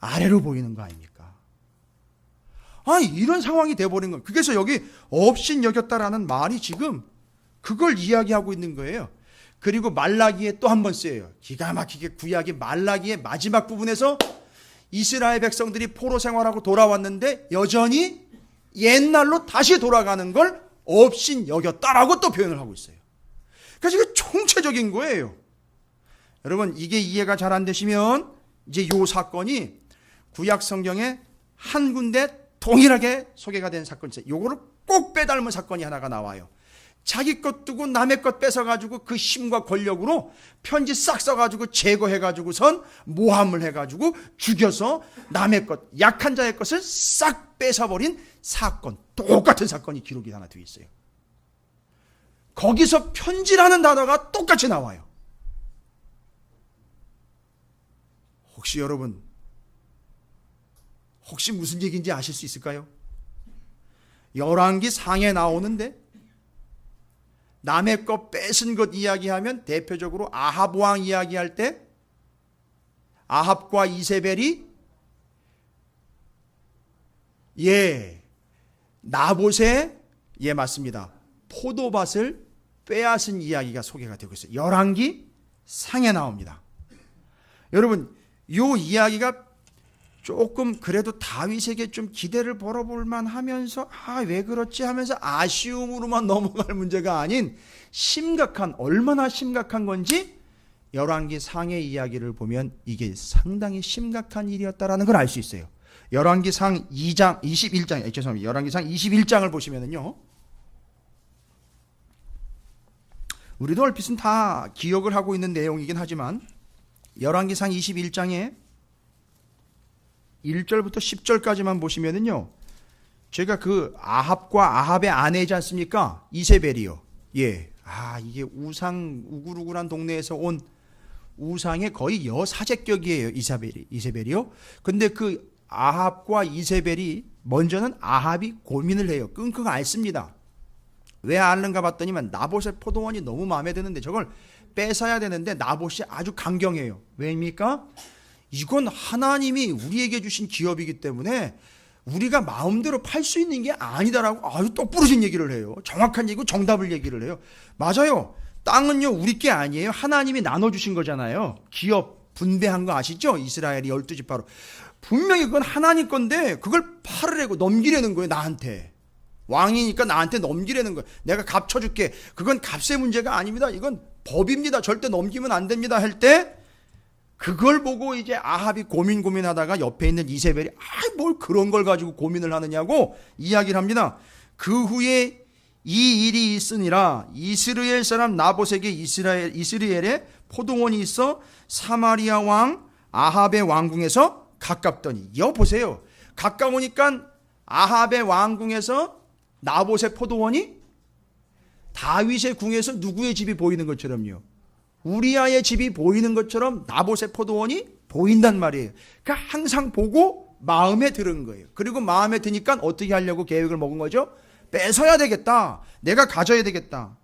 아래로 보이는 거 아닙니까? 이런 상황이 돼버린 거예요. 그래서 여기 업신여겼다라는 말이 지금 그걸 이야기하고 있는 거예요. 그리고 말라기에 또 한 번 쓰여요. 기가 막히게 구약의 말라기의 마지막 부분에서 이스라엘 백성들이 포로 생활하고 돌아왔는데 여전히 옛날로 다시 돌아가는 걸 업신여겼다라고 또 표현을 하고 있어요. 그래서 이게 총체적인 거예요. 여러분 이게 이해가 잘 안 되시면 이제 이 사건이 구약 성경에 한 군데 동일하게 소개가 된 사건이 있어요. 요거를 꼭 빼닮은 사건이 하나가 나와요. 자기 것 두고 남의 것 뺏어가지고 그 힘과 권력으로 편지 싹 써가지고 제거해가지고선 모함을 해가지고 죽여서 남의 것, 약한 자의 것을 싹 뺏어버린 사건, 똑같은 사건이 기록이 하나 되어 있어요. 거기서 편지라는 단어가 똑같이 나와요. 혹시 여러분, 혹시 무슨 얘기인지 아실 수 있을까요? 열왕기 상에 나오는데 남의 것 뺏은 것 이야기하면 대표적으로 아합 왕 이야기할 때 아합과 이세벨이 나봇의 맞습니다. 포도밭을 빼앗은 이야기가 소개가 되고 있어요. 열왕기 상에 나옵니다. 여러분, 이 이야기가 조금 그래도 다윗에게 좀 기대를 벌어볼 만하면서 왜 그렇지 하면서 아쉬움으로만 넘어갈 문제가 아닌 심각한, 얼마나 심각한 건지 열왕기 상의 이야기를 보면 이게 상당히 심각한 일이었다라는 걸 알 수 있어요. 열왕기 상 2장 21장 죄송합니다. 열왕기 상 21장을 보시면은요, 우리도 얼핏은 다 기억을 하고 있는 내용이긴 하지만 열왕기 상 21장에 1절부터 10절까지만 보시면은요, 제가 그 아합과 아합의 아내지 않습니까? 이세벨이요. 이게 우글우글한 동네에서 온 우상의 거의 여사제격이에요. 이세벨이요. 근데 그 아합과 이세벨이 먼저는 아합이 고민을 해요. 끙끙 앓습니다. 왜 앓는가 봤더니만 나봇의 포도원이 너무 마음에 드는데 저걸 뺏어야 되는데 나봇이 아주 강경해요. 왜입니까? 이건 하나님이 우리에게 주신 기업이기 때문에 우리가 마음대로 팔 수 있는 게 아니다라고 아주 똑부러진 얘기를 해요. 정확한 얘기고 정답을 얘기를 해요. 맞아요. 땅은요 우리 게 아니에요. 하나님이 나눠주신 거잖아요. 기업 분배한 거 아시죠? 이스라엘이 12지파로. 분명히 그건 하나님 건데 그걸 팔으려고 넘기려는 거예요. 나한테. 왕이니까 나한테 넘기려는 거예요. 내가 값 쳐줄게. 그건 값의 문제가 아닙니다. 이건 법입니다. 절대 넘기면 안 됩니다. 할 때 그걸 보고 이제 아합이 고민하다가 옆에 있는 이세벨이 뭘 그런 걸 가지고 고민을 하느냐고 이야기를 합니다. 그 후에 이 일이 있으니라 이스라엘 사람 나봇에게 이스라엘에 포도원이 있어 사마리아 왕 아합의 왕궁에서 가깝더니. 여보세요. 가까우니까 아합의 왕궁에서 나봇의 포도원이 다윗의 궁에서 누구의 집이 보이는 것처럼요. 우리아의 집이 보이는 것처럼 나봇의 포도원이 보인단 말이에요. 그러니까 항상 보고 마음에 드는 거예요. 그리고 마음에 드니까 어떻게 하려고 계획을 먹은 거죠? 뺏어야 되겠다. 내가 가져야 되겠다.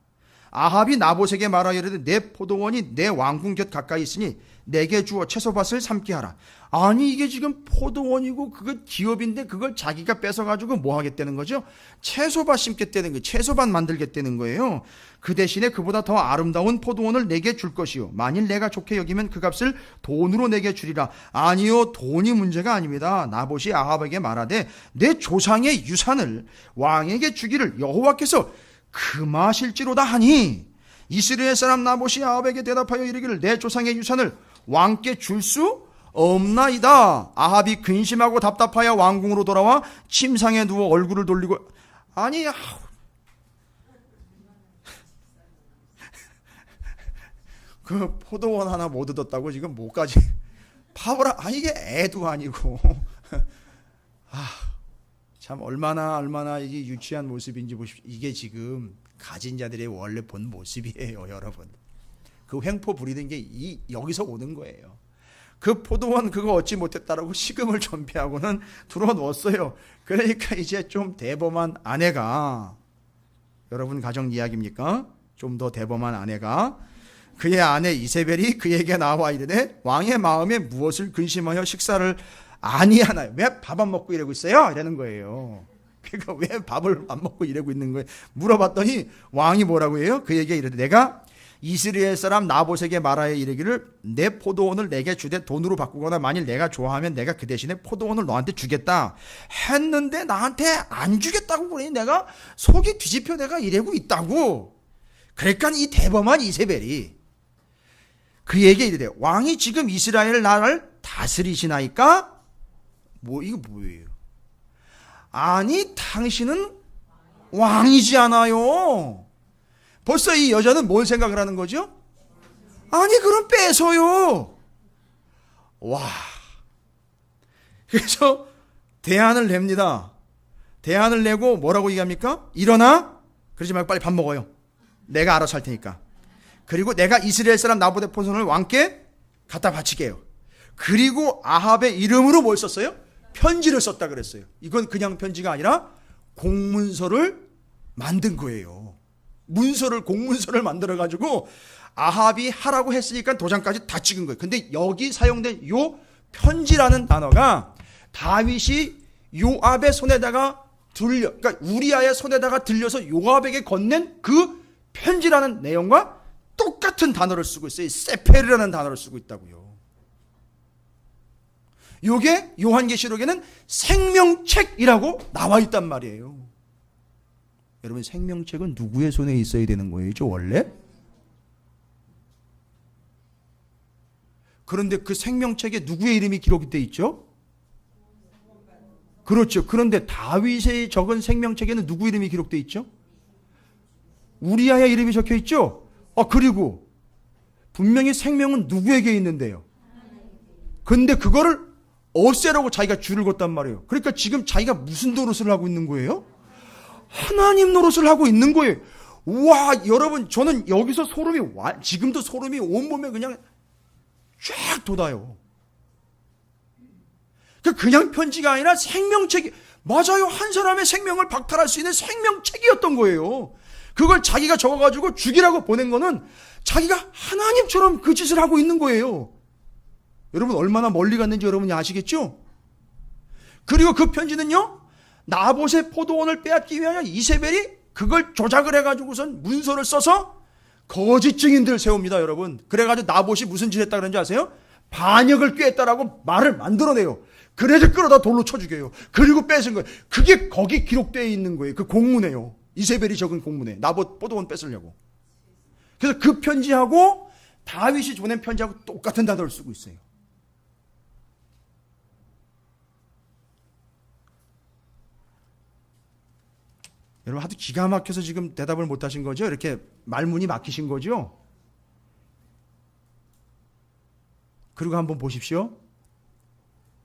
아합이 나봇에게 말하여 이르되 내 포도원이 내 왕궁 곁 가까이 있으니 내게 주어 채소밭을 삼게 하라. 아니 이게 지금 포도원이고 그거 기업인데 그걸 자기가 뺏어가지고 뭐 하겠다는 거죠? 채소밭 심겠다는 거예요. 채소밭 만들겠다는 거예요. 그 대신에 그보다 더 아름다운 포도원을 내게 줄 것이요. 만일 내가 좋게 여기면 그 값을 돈으로 내게 주리라. 아니요, 돈이 문제가 아닙니다. 나봇이 아합에게 말하되 내 조상의 유산을 왕에게 주기를 여호와께서 금하실지로다 하니 이스라엘 사람 나봇이 아합에게 대답하여 이르기를 내 조상의 유산을 왕께 줄 수 없나이다. 아합이 근심하고 답답하여 왕궁으로 돌아와 침상에 누워 얼굴을 돌리고 아니 그 포도원 하나 못 얻었다고 지금 뭐까지 파보라. 이게 애도 아니고 참 얼마나 이게 유치한 모습인지 보십시오. 이게 지금 가진 자들의 원래 본 모습이에요, 여러분. 그 횡포 부리는 게 여기서 오는 거예요. 그 포도원 그거 얻지 못했다라고 식음을 전폐하고는 들어놓았어요. 그러니까 이제 좀 대범한 아내가, 여러분 가정 이야기입니까? 좀 더 대범한 아내가 그의 아내 이세벨이 그에게 나와 이르되 왕의 마음에 무엇을 근심하여 식사를 아니하나요? 왜 밥 안 먹고 이러고 있어요? 이러는 거예요. 그러니까 왜 밥을 안 먹고 이러고 있는 거예요? 물어봤더니 왕이 뭐라고 해요? 그에게 이르되 내가 이스라엘 사람 나봇에게 말하여 이르기를 내 포도원을 내게 주되 돈으로 바꾸거나 만일 내가 좋아하면 내가 그 대신에 포도원을 너한테 주겠다 했는데 나한테 안 주겠다고 그러니 내가 속이 뒤집혀 내가 이러고 있다고. 그러니까 이 대범한 이세벨이 그에게 이르되 왕이 지금 이스라엘 나라를 다스리시나이까? 이거 뭐예요? 아니 당신은 왕이지 않아요. 벌써 이 여자는 뭘 생각을 하는 거죠? 아니 그럼 뺏어요. 와. 그래서 대안을 냅니다. 대안을 내고 뭐라고 얘기합니까? 일어나. 그러지 말고 빨리 밥 먹어요. 내가 알아서 할 테니까. 그리고 내가 이스라엘 사람 나보데 포손을 왕께 갖다 바치게요. 그리고 아합의 이름으로 뭘 썼어요? 편지를 썼다 그랬어요. 이건 그냥 편지가 아니라 공문서를 만든 거예요. 공문서를 만들어 가지고 아합이 하라고 했으니까 도장까지 다 찍은 거예요. 근데 여기 사용된 요 편지라는 단어가 다윗이 요압의 손에다가 그러니까 우리아의 손에다가 들려서 요압에게 건넨 그 편지라는 내용과 똑같은 단어를 쓰고 있어요. 세페르라는 단어를 쓰고 있다고요. 요게 요한계시록에는 생명책이라고 나와 있단 말이에요. 여러분 생명책은 누구의 손에 있어야 되는 거예요? 원래? 그런데 그 생명책에 누구의 이름이 기록이 돼 있죠? 그렇죠. 그런데 다윗의 적은 생명책에는 누구 이름이 기록돼 있죠? 우리아의 이름이 적혀 있죠? 그리고 분명히 생명은 누구에게 있는데요? 근데 그거를 없애라고 자기가 줄을 걷단 말이에요. 그러니까 지금 자기가 무슨 노릇을 하고 있는 거예요? 하나님 노릇을 하고 있는 거예요. 와, 여러분, 저는 여기서 지금도 소름이 온몸에 그냥 쫙 돋아요. 그냥 편지가 아니라 생명책이, 맞아요. 한 사람의 생명을 박탈할 수 있는 생명책이었던 거예요. 그걸 자기가 적어가지고 죽이라고 보낸 거는 자기가 하나님처럼 그 짓을 하고 있는 거예요. 여러분 얼마나 멀리 갔는지 여러분이 아시겠죠? 그리고 그 편지는요, 나봇의 포도원을 빼앗기 위하여 이세벨이 그걸 조작을 해가지고선 문서를 써서 거짓 증인들 세웁니다, 여러분. 그래가지고 나봇이 무슨 짓 했다 그런지 아세요? 반역을 꾀했다라고 말을 만들어내요. 그래서 끌어다 돌로 쳐 죽여요. 그리고 뺏은 거예요. 그게 거기 기록되어 있는 거예요. 그 공문에요. 이세벨이 적은 공문에 나봇 포도원 뺏으려고. 그래서 그 편지하고 다윗이 보낸 편지하고 똑같은 단어를 쓰고 있어요. 여러분 하도 기가 막혀서 지금 대답을 못 하신 거죠? 이렇게 말문이 막히신 거죠? 그리고 한번 보십시오.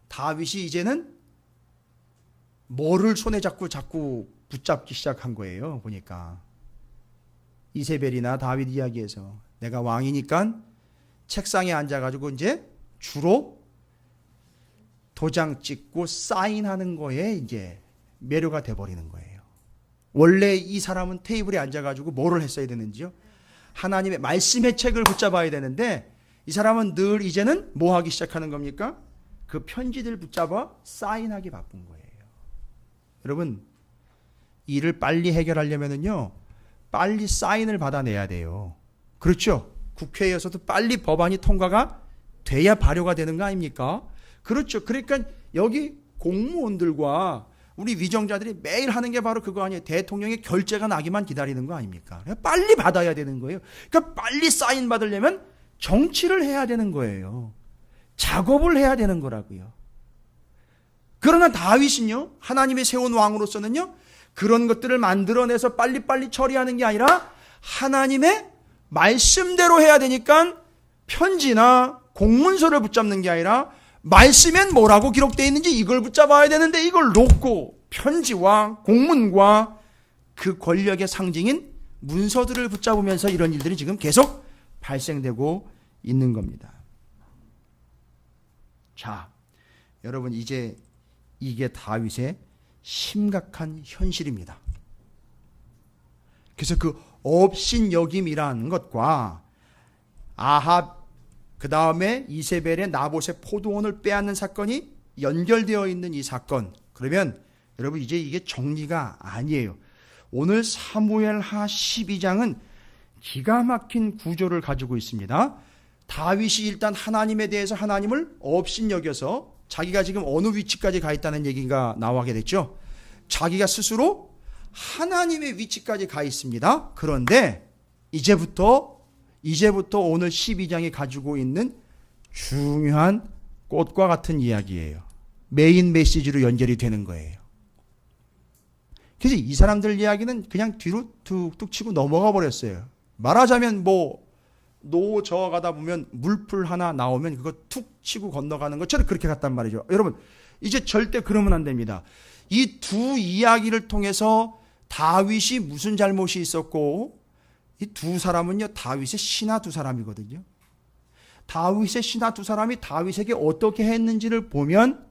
다윗이 이제는 뭐를 손에 잡고 자꾸 붙잡기 시작한 거예요. 보니까 이세벨이나 다윗 이야기에서 내가 왕이니까 책상에 앉아가지고 이제 주로 도장 찍고 사인하는 거에 이제 매료가 돼버리는 거예요. 원래 이 사람은 테이블에 앉아가지고 뭐를 했어야 되는지요? 하나님의 말씀의 책을 붙잡아야 되는데 이 사람은 늘 이제는 뭐 하기 시작하는 겁니까? 그 편지들 붙잡아 사인하기 바쁜 거예요. 여러분 일을 빨리 해결하려면요 빨리 사인을 받아내야 돼요. 그렇죠? 국회에서도 빨리 법안이 통과가 돼야 발효가 되는 거 아닙니까? 그렇죠. 그러니까 여기 공무원들과 우리 위정자들이 매일 하는 게 바로 그거 아니에요. 대통령의 결재가 나기만 기다리는 거 아닙니까? 빨리 받아야 되는 거예요. 그러니까 빨리 사인 받으려면 정치를 해야 되는 거예요. 작업을 해야 되는 거라고요. 그러나 다윗은요, 하나님이 세운 왕으로서는요, 그런 것들을 만들어내서 빨리빨리 처리하는 게 아니라 하나님의 말씀대로 해야 되니까 편지나 공문서를 붙잡는 게 아니라 말씀엔 뭐라고 기록되어 있는지 이걸 붙잡아야 되는데 이걸 놓고 편지와 공문과 그 권력의 상징인 문서들을 붙잡으면서 이런 일들이 지금 계속 발생되고 있는 겁니다. 자, 여러분 이제 이게 다윗의 심각한 현실입니다. 그래서 그 업신여김이라는 것과 아합 그 다음에 이세벨의 나봇의 포도원을 빼앗는 사건이 연결되어 있는 이 사건, 그러면 여러분 이제 이게 정리가 아니에요. 오늘 사무엘하 12장은 기가 막힌 구조를 가지고 있습니다. 다윗이 일단 하나님에 대해서 하나님을 업신여겨서 자기가 지금 어느 위치까지 가 있다는 얘기가 나오게 됐죠. 자기가 스스로 하나님의 위치까지 가 있습니다. 그런데 이제부터 오늘 12장이 가지고 있는 중요한 꽃과 같은 이야기예요. 메인 메시지로 연결이 되는 거예요. 그래서 이 사람들 이야기는 그냥 뒤로 툭툭 치고 넘어가 버렸어요. 말하자면 뭐 노 저어가다 보면 물풀 하나 나오면 그거 툭 치고 건너가는 것처럼 그렇게 갔단 말이죠. 여러분 이제 절대 그러면 안 됩니다. 이 두 이야기를 통해서 다윗이 무슨 잘못이 있었고, 이 두 사람은요 다윗의 신하 두 사람이거든요. 다윗의 신하 두 사람이 다윗에게 어떻게 했는지를 보면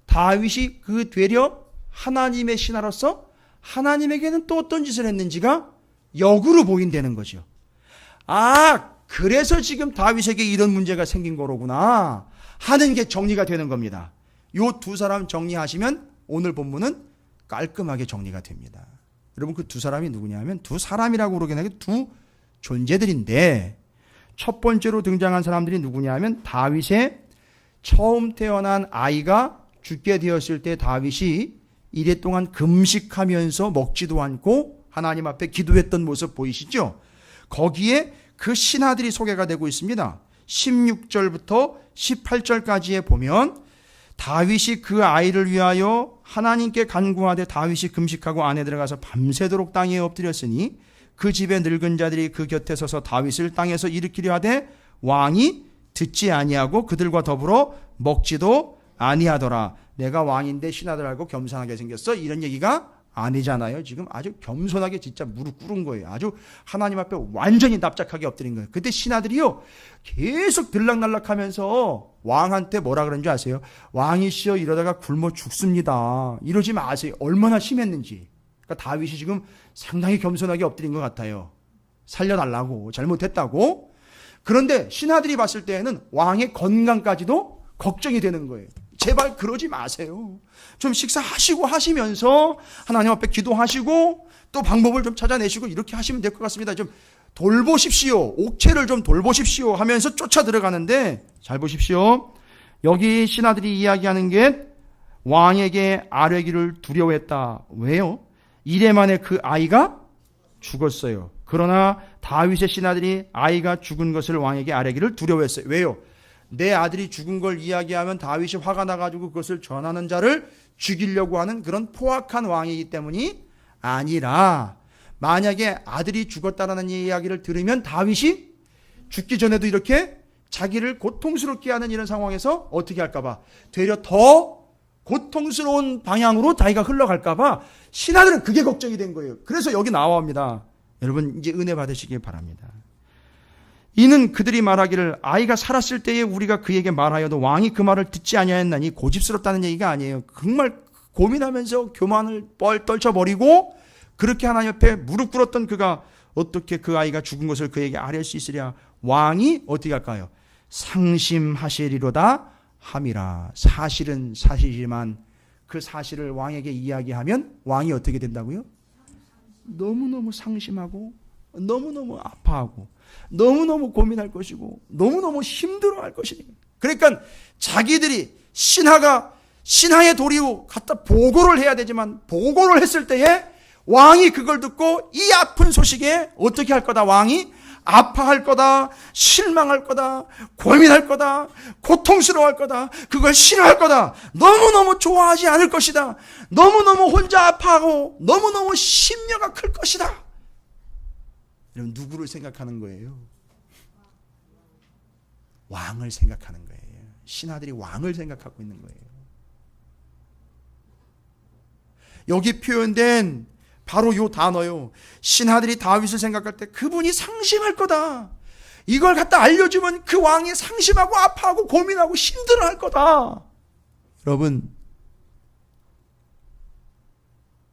다윗이 그 되려 하나님의 신하로서 하나님에게는 또 어떤 짓을 했는지가 역으로 보인다는 거죠. 아, 그래서 지금 다윗에게 이런 문제가 생긴 거로구나 하는 게 정리가 되는 겁니다. 요 두 사람 정리하시면 오늘 본문은 깔끔하게 정리가 됩니다. 여러분 그 두 사람이 누구냐면 두 사람이라고 그러긴 하겠 두 존재들인데, 첫 번째로 등장한 사람들이 누구냐면 다윗의 처음 태어난 아이가 죽게 되었을 때 다윗이 이랫동안 금식하면서 먹지도 않고 하나님 앞에 기도했던 모습 보이시죠? 거기에 그 신하들이 소개가 되고 있습니다. 16절부터 18절까지에 보면 다윗이 그 아이를 위하여 하나님께 간구하되 다윗이 금식하고 안에 들어가서 밤새도록 땅에 엎드렸으니 그 집의 늙은 자들이 그 곁에 서서 다윗을 땅에서 일으키려 하되 왕이 듣지 아니하고 그들과 더불어 먹지도 아니하더라. 내가 왕인데 신하들하고 겸손하게 생겼어? 이런 얘기가 아니잖아요. 지금 아주 겸손하게 진짜 무릎 꿇은 거예요. 아주 하나님 앞에 완전히 납작하게 엎드린 거예요. 그때 신하들이요 계속 들락날락하면서 왕한테 뭐라 그런 줄 아세요? 왕이시여 이러다가 굶어 죽습니다. 이러지 마세요. 얼마나 심했는지. 그러니까 다윗이 지금 상당히 겸손하게 엎드린 것 같아요. 살려달라고, 잘못했다고. 그런데 신하들이 봤을 때에는 왕의 건강까지도 걱정이 되는 거예요. 제발 그러지 마세요. 좀 식사하시고 하시면서 하나님 앞에 기도하시고 또 방법을 좀 찾아내시고 이렇게 하시면 될 것 같습니다. 좀 돌보십시오. 옥체를 좀 돌보십시오 하면서 쫓아 들어가는데, 잘 보십시오. 여기 신하들이 이야기하는 게 왕에게 아뢰기를 두려워했다. 왜요? 이래 만에 그 아이가 죽었어요. 그러나 다윗의 신하들이 아이가 죽은 것을 왕에게 아뢰기를 두려워했어요. 왜요? 내 아들이 죽은 걸 이야기하면 다윗이 화가 나가지고 그것을 전하는 자를 죽이려고 하는 그런 포악한 왕이기 때문이 아니라, 만약에 아들이 죽었다라는 이야기를 들으면 다윗이 죽기 전에도 이렇게 자기를 고통스럽게 하는 이런 상황에서 어떻게 할까봐, 되려 더 고통스러운 방향으로 자기가 흘러갈까봐 신하들은 그게 걱정이 된 거예요. 그래서 여기 나옵니다. 여러분 이제 은혜 받으시길 바랍니다. 이는 그들이 말하기를 아이가 살았을 때에 우리가 그에게 말하여도 왕이 그 말을 듣지 아니하였나니, 고집스럽다는 얘기가 아니에요. 정말 고민하면서 교만을 떨쳐버리고 그렇게 하나님 옆에 무릎 꿇었던 그가 어떻게 그 아이가 죽은 것을 그에게 아뢰할 수 있으랴. 왕이 어떻게 할까요? 상심하시리로다 함이라. 사실은 사실이지만 그 사실을 왕에게 이야기하면 왕이 어떻게 된다고요? 너무너무 상심하고 너무너무 아파하고 너무너무 고민할 것이고 너무너무 힘들어할 것이니까. 그러니까 자기들이 신하의 도리로 갖다 보고를 해야 되지만, 보고를 했을 때에 왕이 그걸 듣고 이 아픈 소식에 어떻게 할 거다? 왕이 아파할 거다, 실망할 거다, 고민할 거다, 고통스러워할 거다, 그걸 싫어할 거다, 너무너무 좋아하지 않을 것이다, 너무너무 혼자 아파하고 너무너무 심려가 클 것이다. 여러분 누구를 생각하는 거예요? 왕을 생각하는 거예요. 신하들이 왕을 생각하고 있는 거예요. 여기 표현된 바로 요 단어요. 신하들이 다윗을 생각할 때 그분이 상심할 거다. 이걸 갖다 알려주면 그 왕이 상심하고 아파하고 고민하고 힘들어할 거다. 여러분,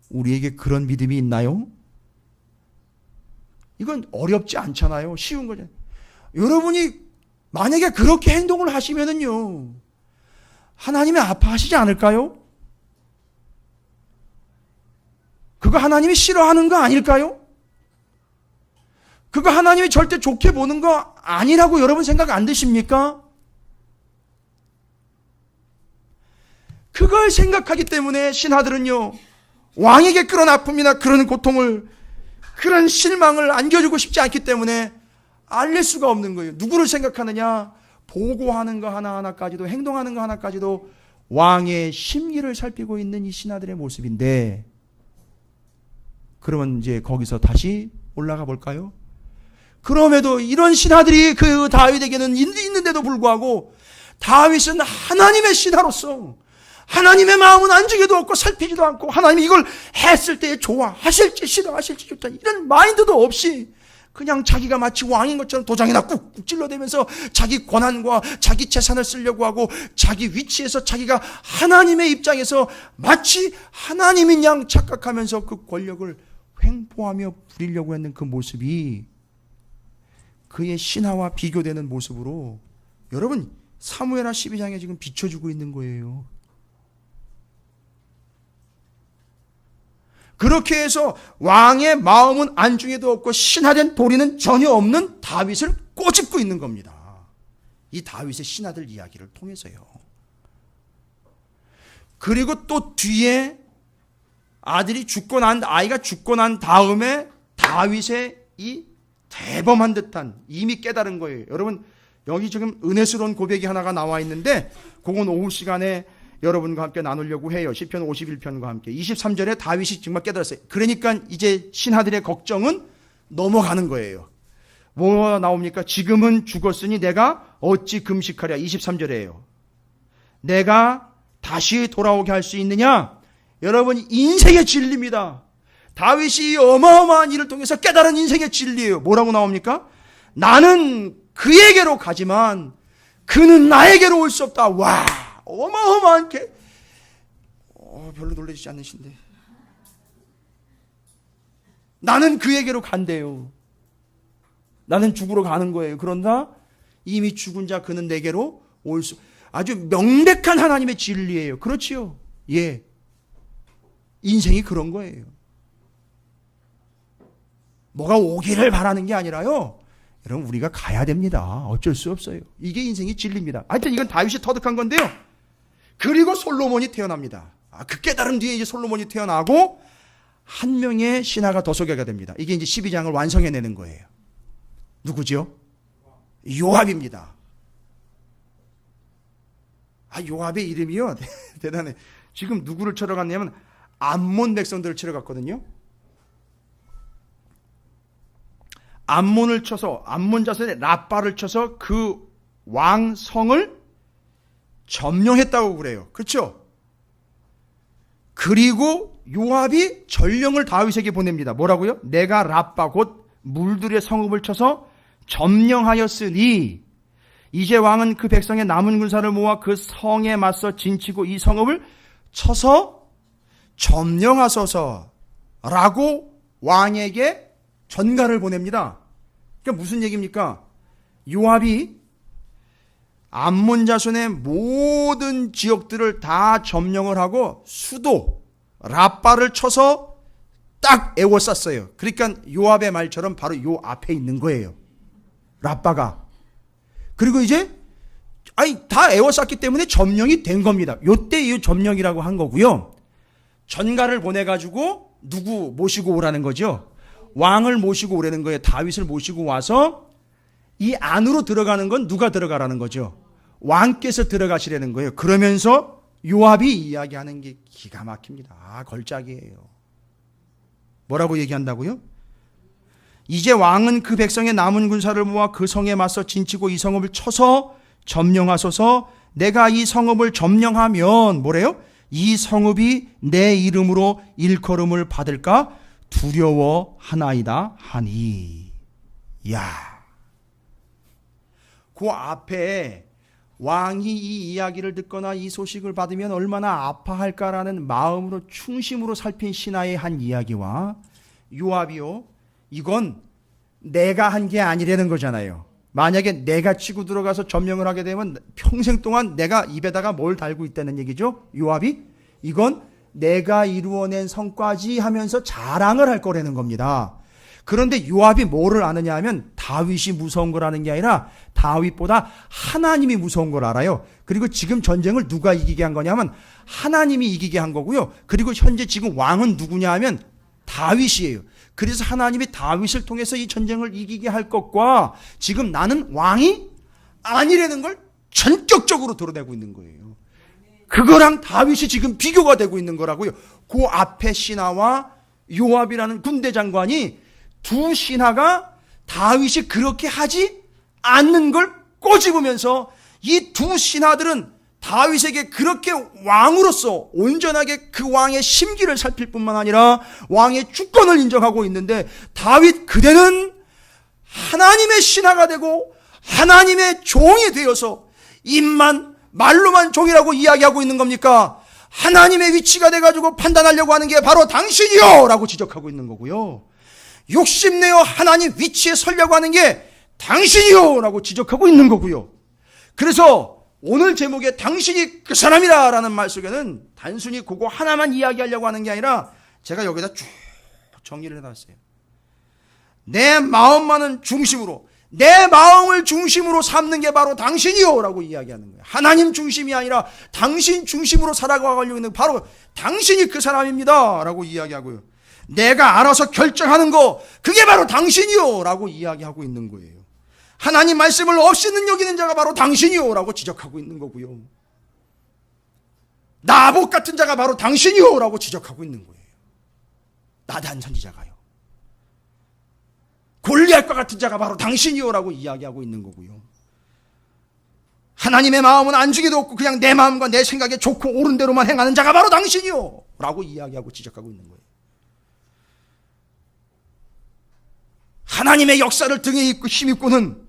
우리에게 그런 믿음이 있나요? 이건 어렵지 않잖아요. 쉬운 거죠. 여러분이 만약에 그렇게 행동을 하시면은요, 하나님이 아파하시지 않을까요? 그거 하나님이 싫어하는 거 아닐까요? 그거 하나님이 절대 좋게 보는 거 아니라고 여러분 생각 안 드십니까? 그걸 생각하기 때문에 신하들은요, 왕에게 그런 아픔이나 그런 고통을, 그런 실망을 안겨주고 싶지 않기 때문에 알릴 수가 없는 거예요. 누구를 생각하느냐? 보고하는 거 하나하나까지도, 행동하는 거 하나까지도 왕의 심기를 살피고 있는 이 신하들의 모습인데, 그러면 이제 거기서 다시 올라가 볼까요? 그럼에도 이런 신하들이 그 다윗에게는 있는데도 불구하고 다윗은 하나님의 신하로서 하나님의 마음은 안주게도 없고 살피지도 않고 하나님이 이걸 했을 때 좋아하실지 싫어하실지 좋다 이런 마인드도 없이 그냥 자기가 마치 왕인 것처럼 도장에다 꾹꾹 찔러대면서 자기 권한과 자기 재산을 쓰려고 하고 자기 위치에서 자기가 하나님의 입장에서 마치 하나님인 양 착각하면서 그 권력을 횡포하며 부리려고 했는 그 모습이 그의 신하와 비교되는 모습으로 여러분 사무엘하 12장에 지금 비춰주고 있는 거예요. 그렇게 해서 왕의 마음은 안중에도 없고 신하된 도리는 전혀 없는 다윗을 꼬집고 있는 겁니다. 이 다윗의 신하들 이야기를 통해서요. 그리고 또 뒤에 아이가 죽고 난 다음에 다윗의 이 대범한 듯한 이미 깨달은 거예요. 여러분 여기 지금 은혜스러운 고백이 하나가 나와 있는데 그건 오후 시간에 여러분과 함께 나누려고 해요. 시편 51편과 함께 23절에 다윗이 정말 깨달았어요. 그러니까 이제 신하들의 걱정은 넘어가는 거예요. 뭐가 나옵니까? 지금은 죽었으니 내가 어찌 금식하랴. 23절에요. 내가 다시 돌아오게 할 수 있느냐? 여러분 인생의 진리입니다. 다윗이 어마어마한 일을 통해서 깨달은 인생의 진리예요. 뭐라고 나옵니까? 나는 그에게로 가지만 그는 나에게로 올 수 없다. 와, 어마어마하게 별로 놀라지지 않으신데 나는 그에게로 간대요. 나는 죽으러 가는 거예요. 그러나 이미 죽은 자 그는 내게로 올 수, 아주 명백한 하나님의 진리예요. 그렇지요? 예. 인생이 그런 거예요. 뭐가 오기를 바라는 게 아니라요. 여러분 우리가 가야 됩니다. 어쩔 수 없어요. 이게 인생의 진리입니다. 하여튼 이건 다윗이 터득한 건데요. 그리고 솔로몬이 태어납니다. 그 깨달음 뒤에 이제 솔로몬이 태어나고 한 명의 신하가 더 소개가 됩니다. 이게 이제 12장을 완성해내는 거예요. 누구죠? 요압입니다. 요압의 이름이요. 대단해. 지금 누구를 치러 갔냐면 암몬 백성들을 치러 갔거든요. 암몬을 쳐서 암몬 자손의 라빠를 쳐서 그 왕성을 점령했다고 그래요. 그렇죠? 그리고 요압이 전령을 다윗에게 보냅니다. 뭐라고요? 내가 라빠 곧 물들의 성읍을 쳐서 점령하였으니 이제 왕은 그 백성의 남은 군사를 모아 그 성에 맞서 진치고 이 성읍을 쳐서 점령하소서라고 왕에게 전가를 보냅니다. 그러니까 무슨 얘기입니까? 요압이 암몬 자손의 모든 지역들을 다 점령을 하고 수도 라빠를 쳐서 딱 에워쌌어요. 그러니까 요압의 말처럼 바로 요 앞에 있는 거예요. 라빠가. 그리고 이제 다 에워쌌기 때문에 점령이 된 겁니다. 요때 이 점령이라고 한 거고요. 전가를 보내가지고 누구 모시고 오라는 거죠. 왕을 모시고 오라는 거예요. 다윗을 모시고 와서 이 안으로 들어가는 건 누가 들어가라는 거죠. 왕께서 들어가시라는 거예요. 그러면서 요압이 이야기하는 게 기가 막힙니다. 걸작이에요. 뭐라고 얘기한다고요? 이제 왕은 그 백성의 남은 군사를 모아 그 성에 맞서 진치고 이 성읍을 쳐서 점령하소서. 내가 이 성읍을 점령하면 뭐래요? 이 성읍이 내 이름으로 일컬음을 받을까 두려워하나이다 하니. 야, 그 앞에 왕이 이 이야기를 듣거나 이 소식을 받으면 얼마나 아파할까라는 마음으로 충심으로 살핀 신하의 한 이야기와 요압이요, 이건 내가 한 게 아니라는 거잖아요. 만약에 내가 치고 들어가서 점령을 하게 되면 평생 동안 내가 입에다가 뭘 달고 있다는 얘기죠. 요압이 이건 내가 이루어낸 성과지 하면서 자랑을 할 거라는 겁니다. 그런데 요압이 뭐를 아느냐 하면 다윗이 무서운 걸 아는 게 아니라 다윗보다 하나님이 무서운 걸 알아요. 그리고 지금 전쟁을 누가 이기게 한 거냐면 하나님이 이기게 한 거고요. 그리고 현재 지금 왕은 누구냐 하면 다윗이에요. 그래서 하나님이 다윗을 통해서 이 전쟁을 이기게 할 것과 지금 나는 왕이 아니라는 걸 전격적으로 드러내고 있는 거예요. 그거랑 다윗이 지금 비교가 되고 있는 거라고요. 그 앞에 신하와 요압이라는 군대 장관이 두 신하가 다윗이 그렇게 하지 않는 걸 꼬집으면서 이 두 신하들은 다윗에게 그렇게 왕으로서 온전하게 그 왕의 심기를 살필 뿐만 아니라 왕의 주권을 인정하고 있는데, 다윗 그대는 하나님의 신하가 되고 하나님의 종이 되어서 입만 말로만 종이라고 이야기하고 있는 겁니까? 하나님의 위치가 돼가지고 판단하려고 하는 게 바로 당신이요 라고 지적하고 있는 거고요. 욕심내어 하나님 위치에 서려고 하는 게 당신이요 라고 지적하고 있는 거고요. 그래서 오늘 제목에 당신이 그 사람이라 라는 말 속에는 단순히 그거 하나만 이야기하려고 하는 게 아니라 제가 여기다 쭉 정리를 해놨어요. 내 마음만은 중심으로, 내 마음을 중심으로 삼는 게 바로 당신이요 라고 이야기하는 거예요. 하나님 중심이 아니라 당신 중심으로 살아가려고 있는 바로 당신이 그 사람입니다 라고 이야기하고요. 내가 알아서 결정하는 거, 그게 바로 당신이요 라고 이야기하고 있는 거예요. 하나님 말씀을 없이는 여기는 자가 바로 당신이요 라고 지적하고 있는 거고요. 나봇 같은 자가 바로 당신이요 라고 지적하고 있는 거예요. 나단 선지자가요. 골리앗과 같은 자가 바로 당신이요 라고 이야기하고 있는 거고요. 하나님의 마음은 안주기도 없고 그냥 내 마음과 내 생각에 좋고 옳은 대로만 행하는 자가 바로 당신이요 라고 이야기하고 지적하고 있는 거예요. 하나님의 역사를 등에 입고 힘입고는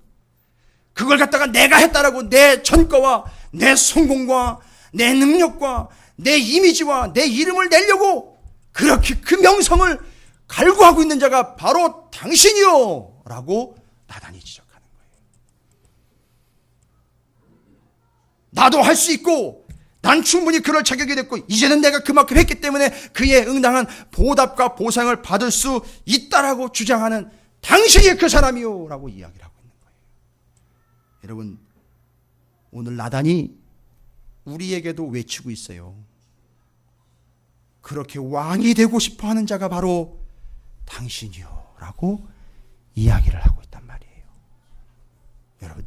그걸 갖다가 내가 했다라고 내 전과와 내 성공과 내 능력과 내 이미지와 내 이름을 내려고 그렇게 그 명성을 갈구하고 있는 자가 바로 당신이요 라고 나단이 지적하는 거예요. 나도 할 수 있고 난 충분히 그럴 자격이 됐고 이제는 내가 그만큼 했기 때문에 그에 응당한 보답과 보상을 받을 수 있다라고 주장하는 당신이 그 사람이요 라고 이야기를 하고 있는 거예요. 여러분, 오늘 나단이 우리에게도 외치고 있어요. 그렇게 왕이 되고 싶어 하는 자가 바로 당신이요 라고 이야기를 하고 있단 말이에요. 여러분,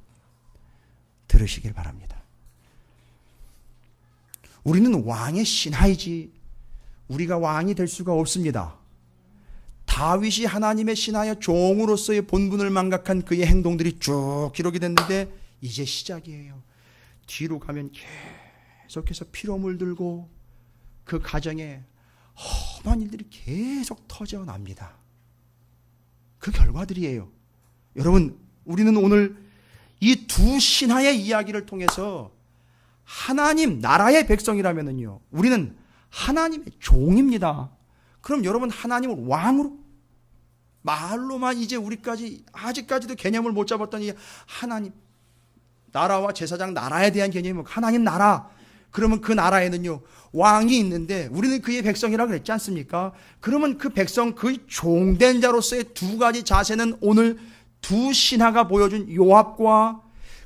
들으시길 바랍니다. 우리는 왕의 신하이지 우리가 왕이 될 수가 없습니다. 다윗이 하나님의 신하여 종으로서의 본분을 망각한 그의 행동들이 쭉 기록이 됐는데 이제 시작이에요. 뒤로 가면 계속해서 피로 물들고 그 가정에 험한 일들이 계속 터져납니다. 그 결과들이에요. 여러분, 우리는 오늘 이 두 신하의 이야기를 통해서 하나님 나라의 백성이라면요, 우리는 하나님의 종입니다. 그럼 여러분, 하나님을 왕으로 말로만 이제 우리까지 아직까지도 개념을 못 잡았던 이 하나님 나라와 제사장 나라에 대한 개념이 하나님 나라, 그러면 그 나라에는요 왕이 있는데 우리는 그의 백성이라고 그랬지 않습니까? 그러면 그 백성, 그 종된 자로서의 두 가지 자세는 오늘 두 신하가 보여준 요압과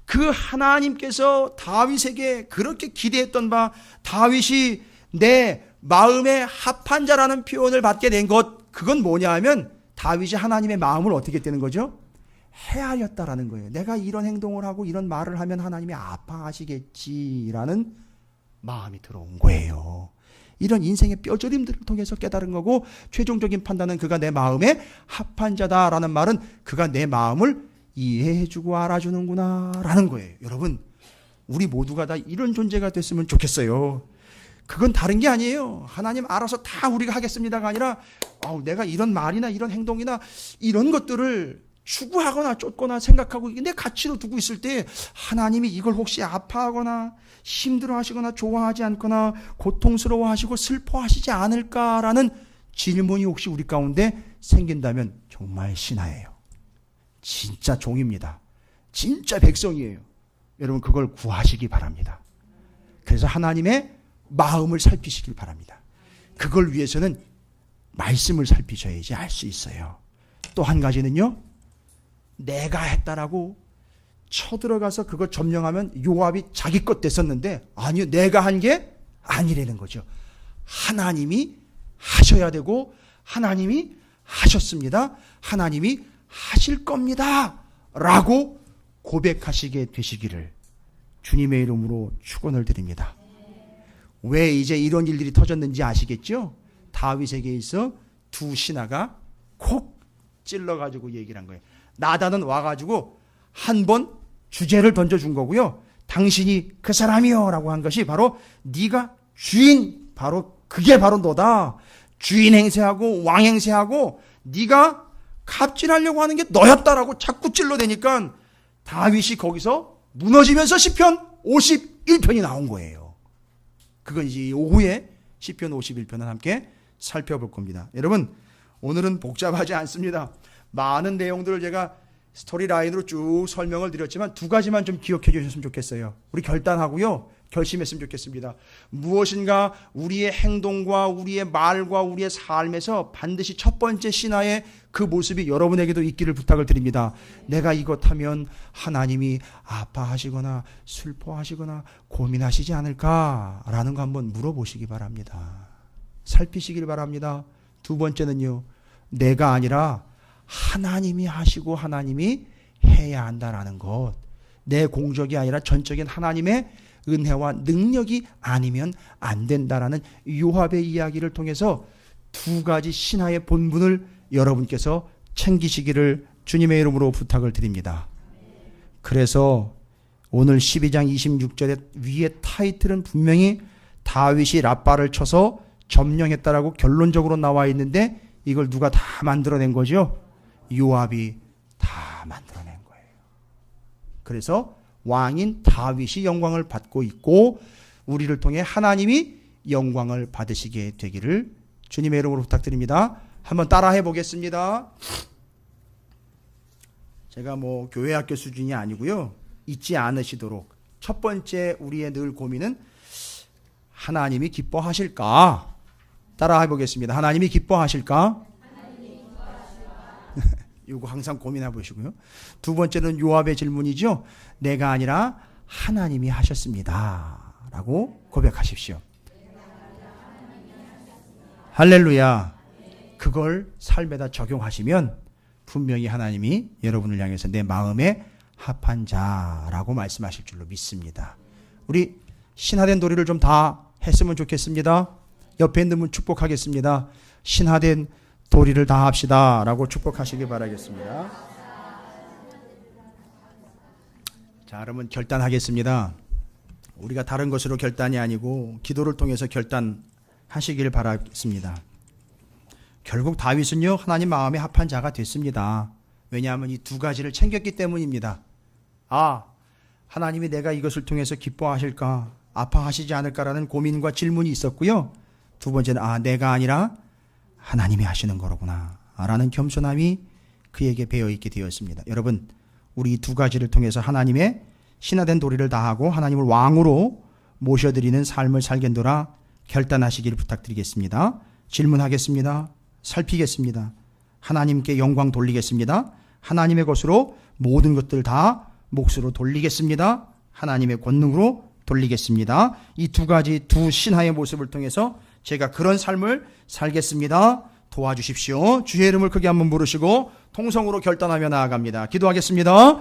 그 하나님께서 다윗에게 그렇게 기대했던 바 다윗이 내 마음에 합한 자라는 표현을 받게 된 것, 그건 뭐냐 하면 다윗이 하나님의 마음을 어떻게 되는 거죠? 헤아렸다라는 거예요. 내가 이런 행동을 하고 이런 말을 하면 하나님이 아파하시겠지라는 마음이 들어온 거예요. 이런 인생의 뼈저림들을 통해서 깨달은 거고, 최종적인 판단은 그가 내 마음에 합한 자다라는 말은 그가 내 마음을 이해해주고 알아주는구나 라는 거예요. 여러분, 우리 모두가 다 이런 존재가 됐으면 좋겠어요. 그건 다른 게 아니에요. 하나님 알아서 다 우리가 하겠습니다가 아니라 내가 이런 말이나 이런 행동이나 이런 것들을 추구하거나 쫓거나 생각하고 내 가치로 두고 있을 때 하나님이 이걸 혹시 아파하거나 힘들어하시거나 좋아하지 않거나 고통스러워하시고 슬퍼하시지 않을까라는 질문이 혹시 우리 가운데 생긴다면 정말 신하예요. 진짜 종입니다. 진짜 백성이에요. 여러분, 그걸 구하시기 바랍니다. 그래서 하나님의 마음을 살피시길 바랍니다. 그걸 위해서는 말씀을 살피셔야지 알 수 있어요. 또 한 가지는요, 내가 했다라고 쳐들어가서 그걸 점령하면 요압이 자기 것 됐었는데, 아니요, 내가 한 게 아니라는 거죠. 하나님이 하셔야 되고 하나님이 하셨습니다. 하나님이 하실 겁니다 라고 고백하시게 되시기를 주님의 이름으로 축원을 드립니다. 왜 이제 이런 일들이 터졌는지 아시겠죠? 다윗에게 있어 두 신하가 콕 찔러가지고 얘기를 한 거예요. 나단은 와가지고 한 번 주제를 던져준 거고요. 당신이 그 사람이요 라고 한 것이 바로 네가 주인, 바로 그게 바로 너다. 주인 행세하고 왕 행세하고 네가 갑질하려고 하는 게 너였다라고 자꾸 찔러대니까 다윗이 거기서 무너지면서 시편 51편이 나온 거예요. 그건 이제 오후에 시편 51편을 함께 살펴볼 겁니다. 여러분, 오늘은 복잡하지 않습니다. 많은 내용들을 제가 스토리라인으로 쭉 설명을 드렸지만 두 가지만 좀 기억해 주셨으면 좋겠어요. 우리 결단하고요, 결심했으면 좋겠습니다. 무엇인가 우리의 행동과 우리의 말과 우리의 삶에서 반드시 첫 번째 신하의 그 모습이 여러분에게도 있기를 부탁을 드립니다. 내가 이것하면 하나님이 아파하시거나 슬퍼하시거나 고민하시지 않을까라는 거 한번 물어보시기 바랍니다. 살피시길 바랍니다. 두 번째는요, 내가 아니라 하나님이 하시고 하나님이 해야 한다라는 것. 내 공적이 아니라 전적인 하나님의 은혜와 능력이 아니면 안 된다라는 요압의 이야기를 통해서 두 가지 신하의 본분을 여러분께서 챙기시기를 주님의 이름으로 부탁을 드립니다. 그래서 오늘 12장 26절의 위에 타이틀은 분명히 다윗이 라빠를 쳐서 점령했다라고 결론적으로 나와 있는데 이걸 누가 다 만들어낸 거죠? 요압이 다 만들어낸 거예요. 그래서 왕인 다윗이 영광을 받고 있고 우리를 통해 하나님이 영광을 받으시게 되기를 주님의 이름으로 부탁드립니다. 한번 따라해 보겠습니다. 제가 뭐 교회학교 수준이 아니고요, 잊지 않으시도록 첫 번째 우리의 늘 고민은 하나님이 기뻐하실까? 따라해 보겠습니다. 하나님이 기뻐하실까? 이거 항상 고민해 보시고요. 두 번째는 요압의 질문이죠. 내가 아니라 하나님이 하셨습니다 라고 고백하십시오. 할렐루야. 그걸 삶에다 적용하시면 분명히 하나님이 여러분을 향해서 내 마음에 합한 자라고 말씀하실 줄로 믿습니다. 우리 신하된 도리를 좀 다 했으면 좋겠습니다. 옆에 있는 분 축복하겠습니다. 신하된 도리를 다 합시다 라고 축복하시기 바라겠습니다. 자, 그러면 결단하겠습니다. 우리가 다른 것으로 결단이 아니고 기도를 통해서 결단하시길 바라겠습니다. 결국 다윗은요, 하나님 마음에 합한 자가 됐습니다. 왜냐하면 이 두 가지를 챙겼기 때문입니다. 아, 하나님이 내가 이것을 통해서 기뻐하실까, 아파하시지 않을까라는 고민과 질문이 있었고요. 두 번째는 내가 아니라 하나님이 하시는 거로구나 라는 겸손함이 그에게 배어있게 되었습니다. 여러분, 우리 두 가지를 통해서 하나님의 신하된 도리를 다하고 하나님을 왕으로 모셔드리는 삶을 살겠노라 결단하시기를 부탁드리겠습니다. 질문하겠습니다. 살피겠습니다. 하나님께 영광 돌리겠습니다. 하나님의 것으로 모든 것들 다 몫으로 돌리겠습니다. 하나님의 권능으로 돌리겠습니다. 이 두 가지 두 신하의 모습을 통해서 제가 그런 삶을 살겠습니다. 도와주십시오. 주의 이름을 크게 한번 부르시고 통성으로 결단하며 나아갑니다. 기도하겠습니다.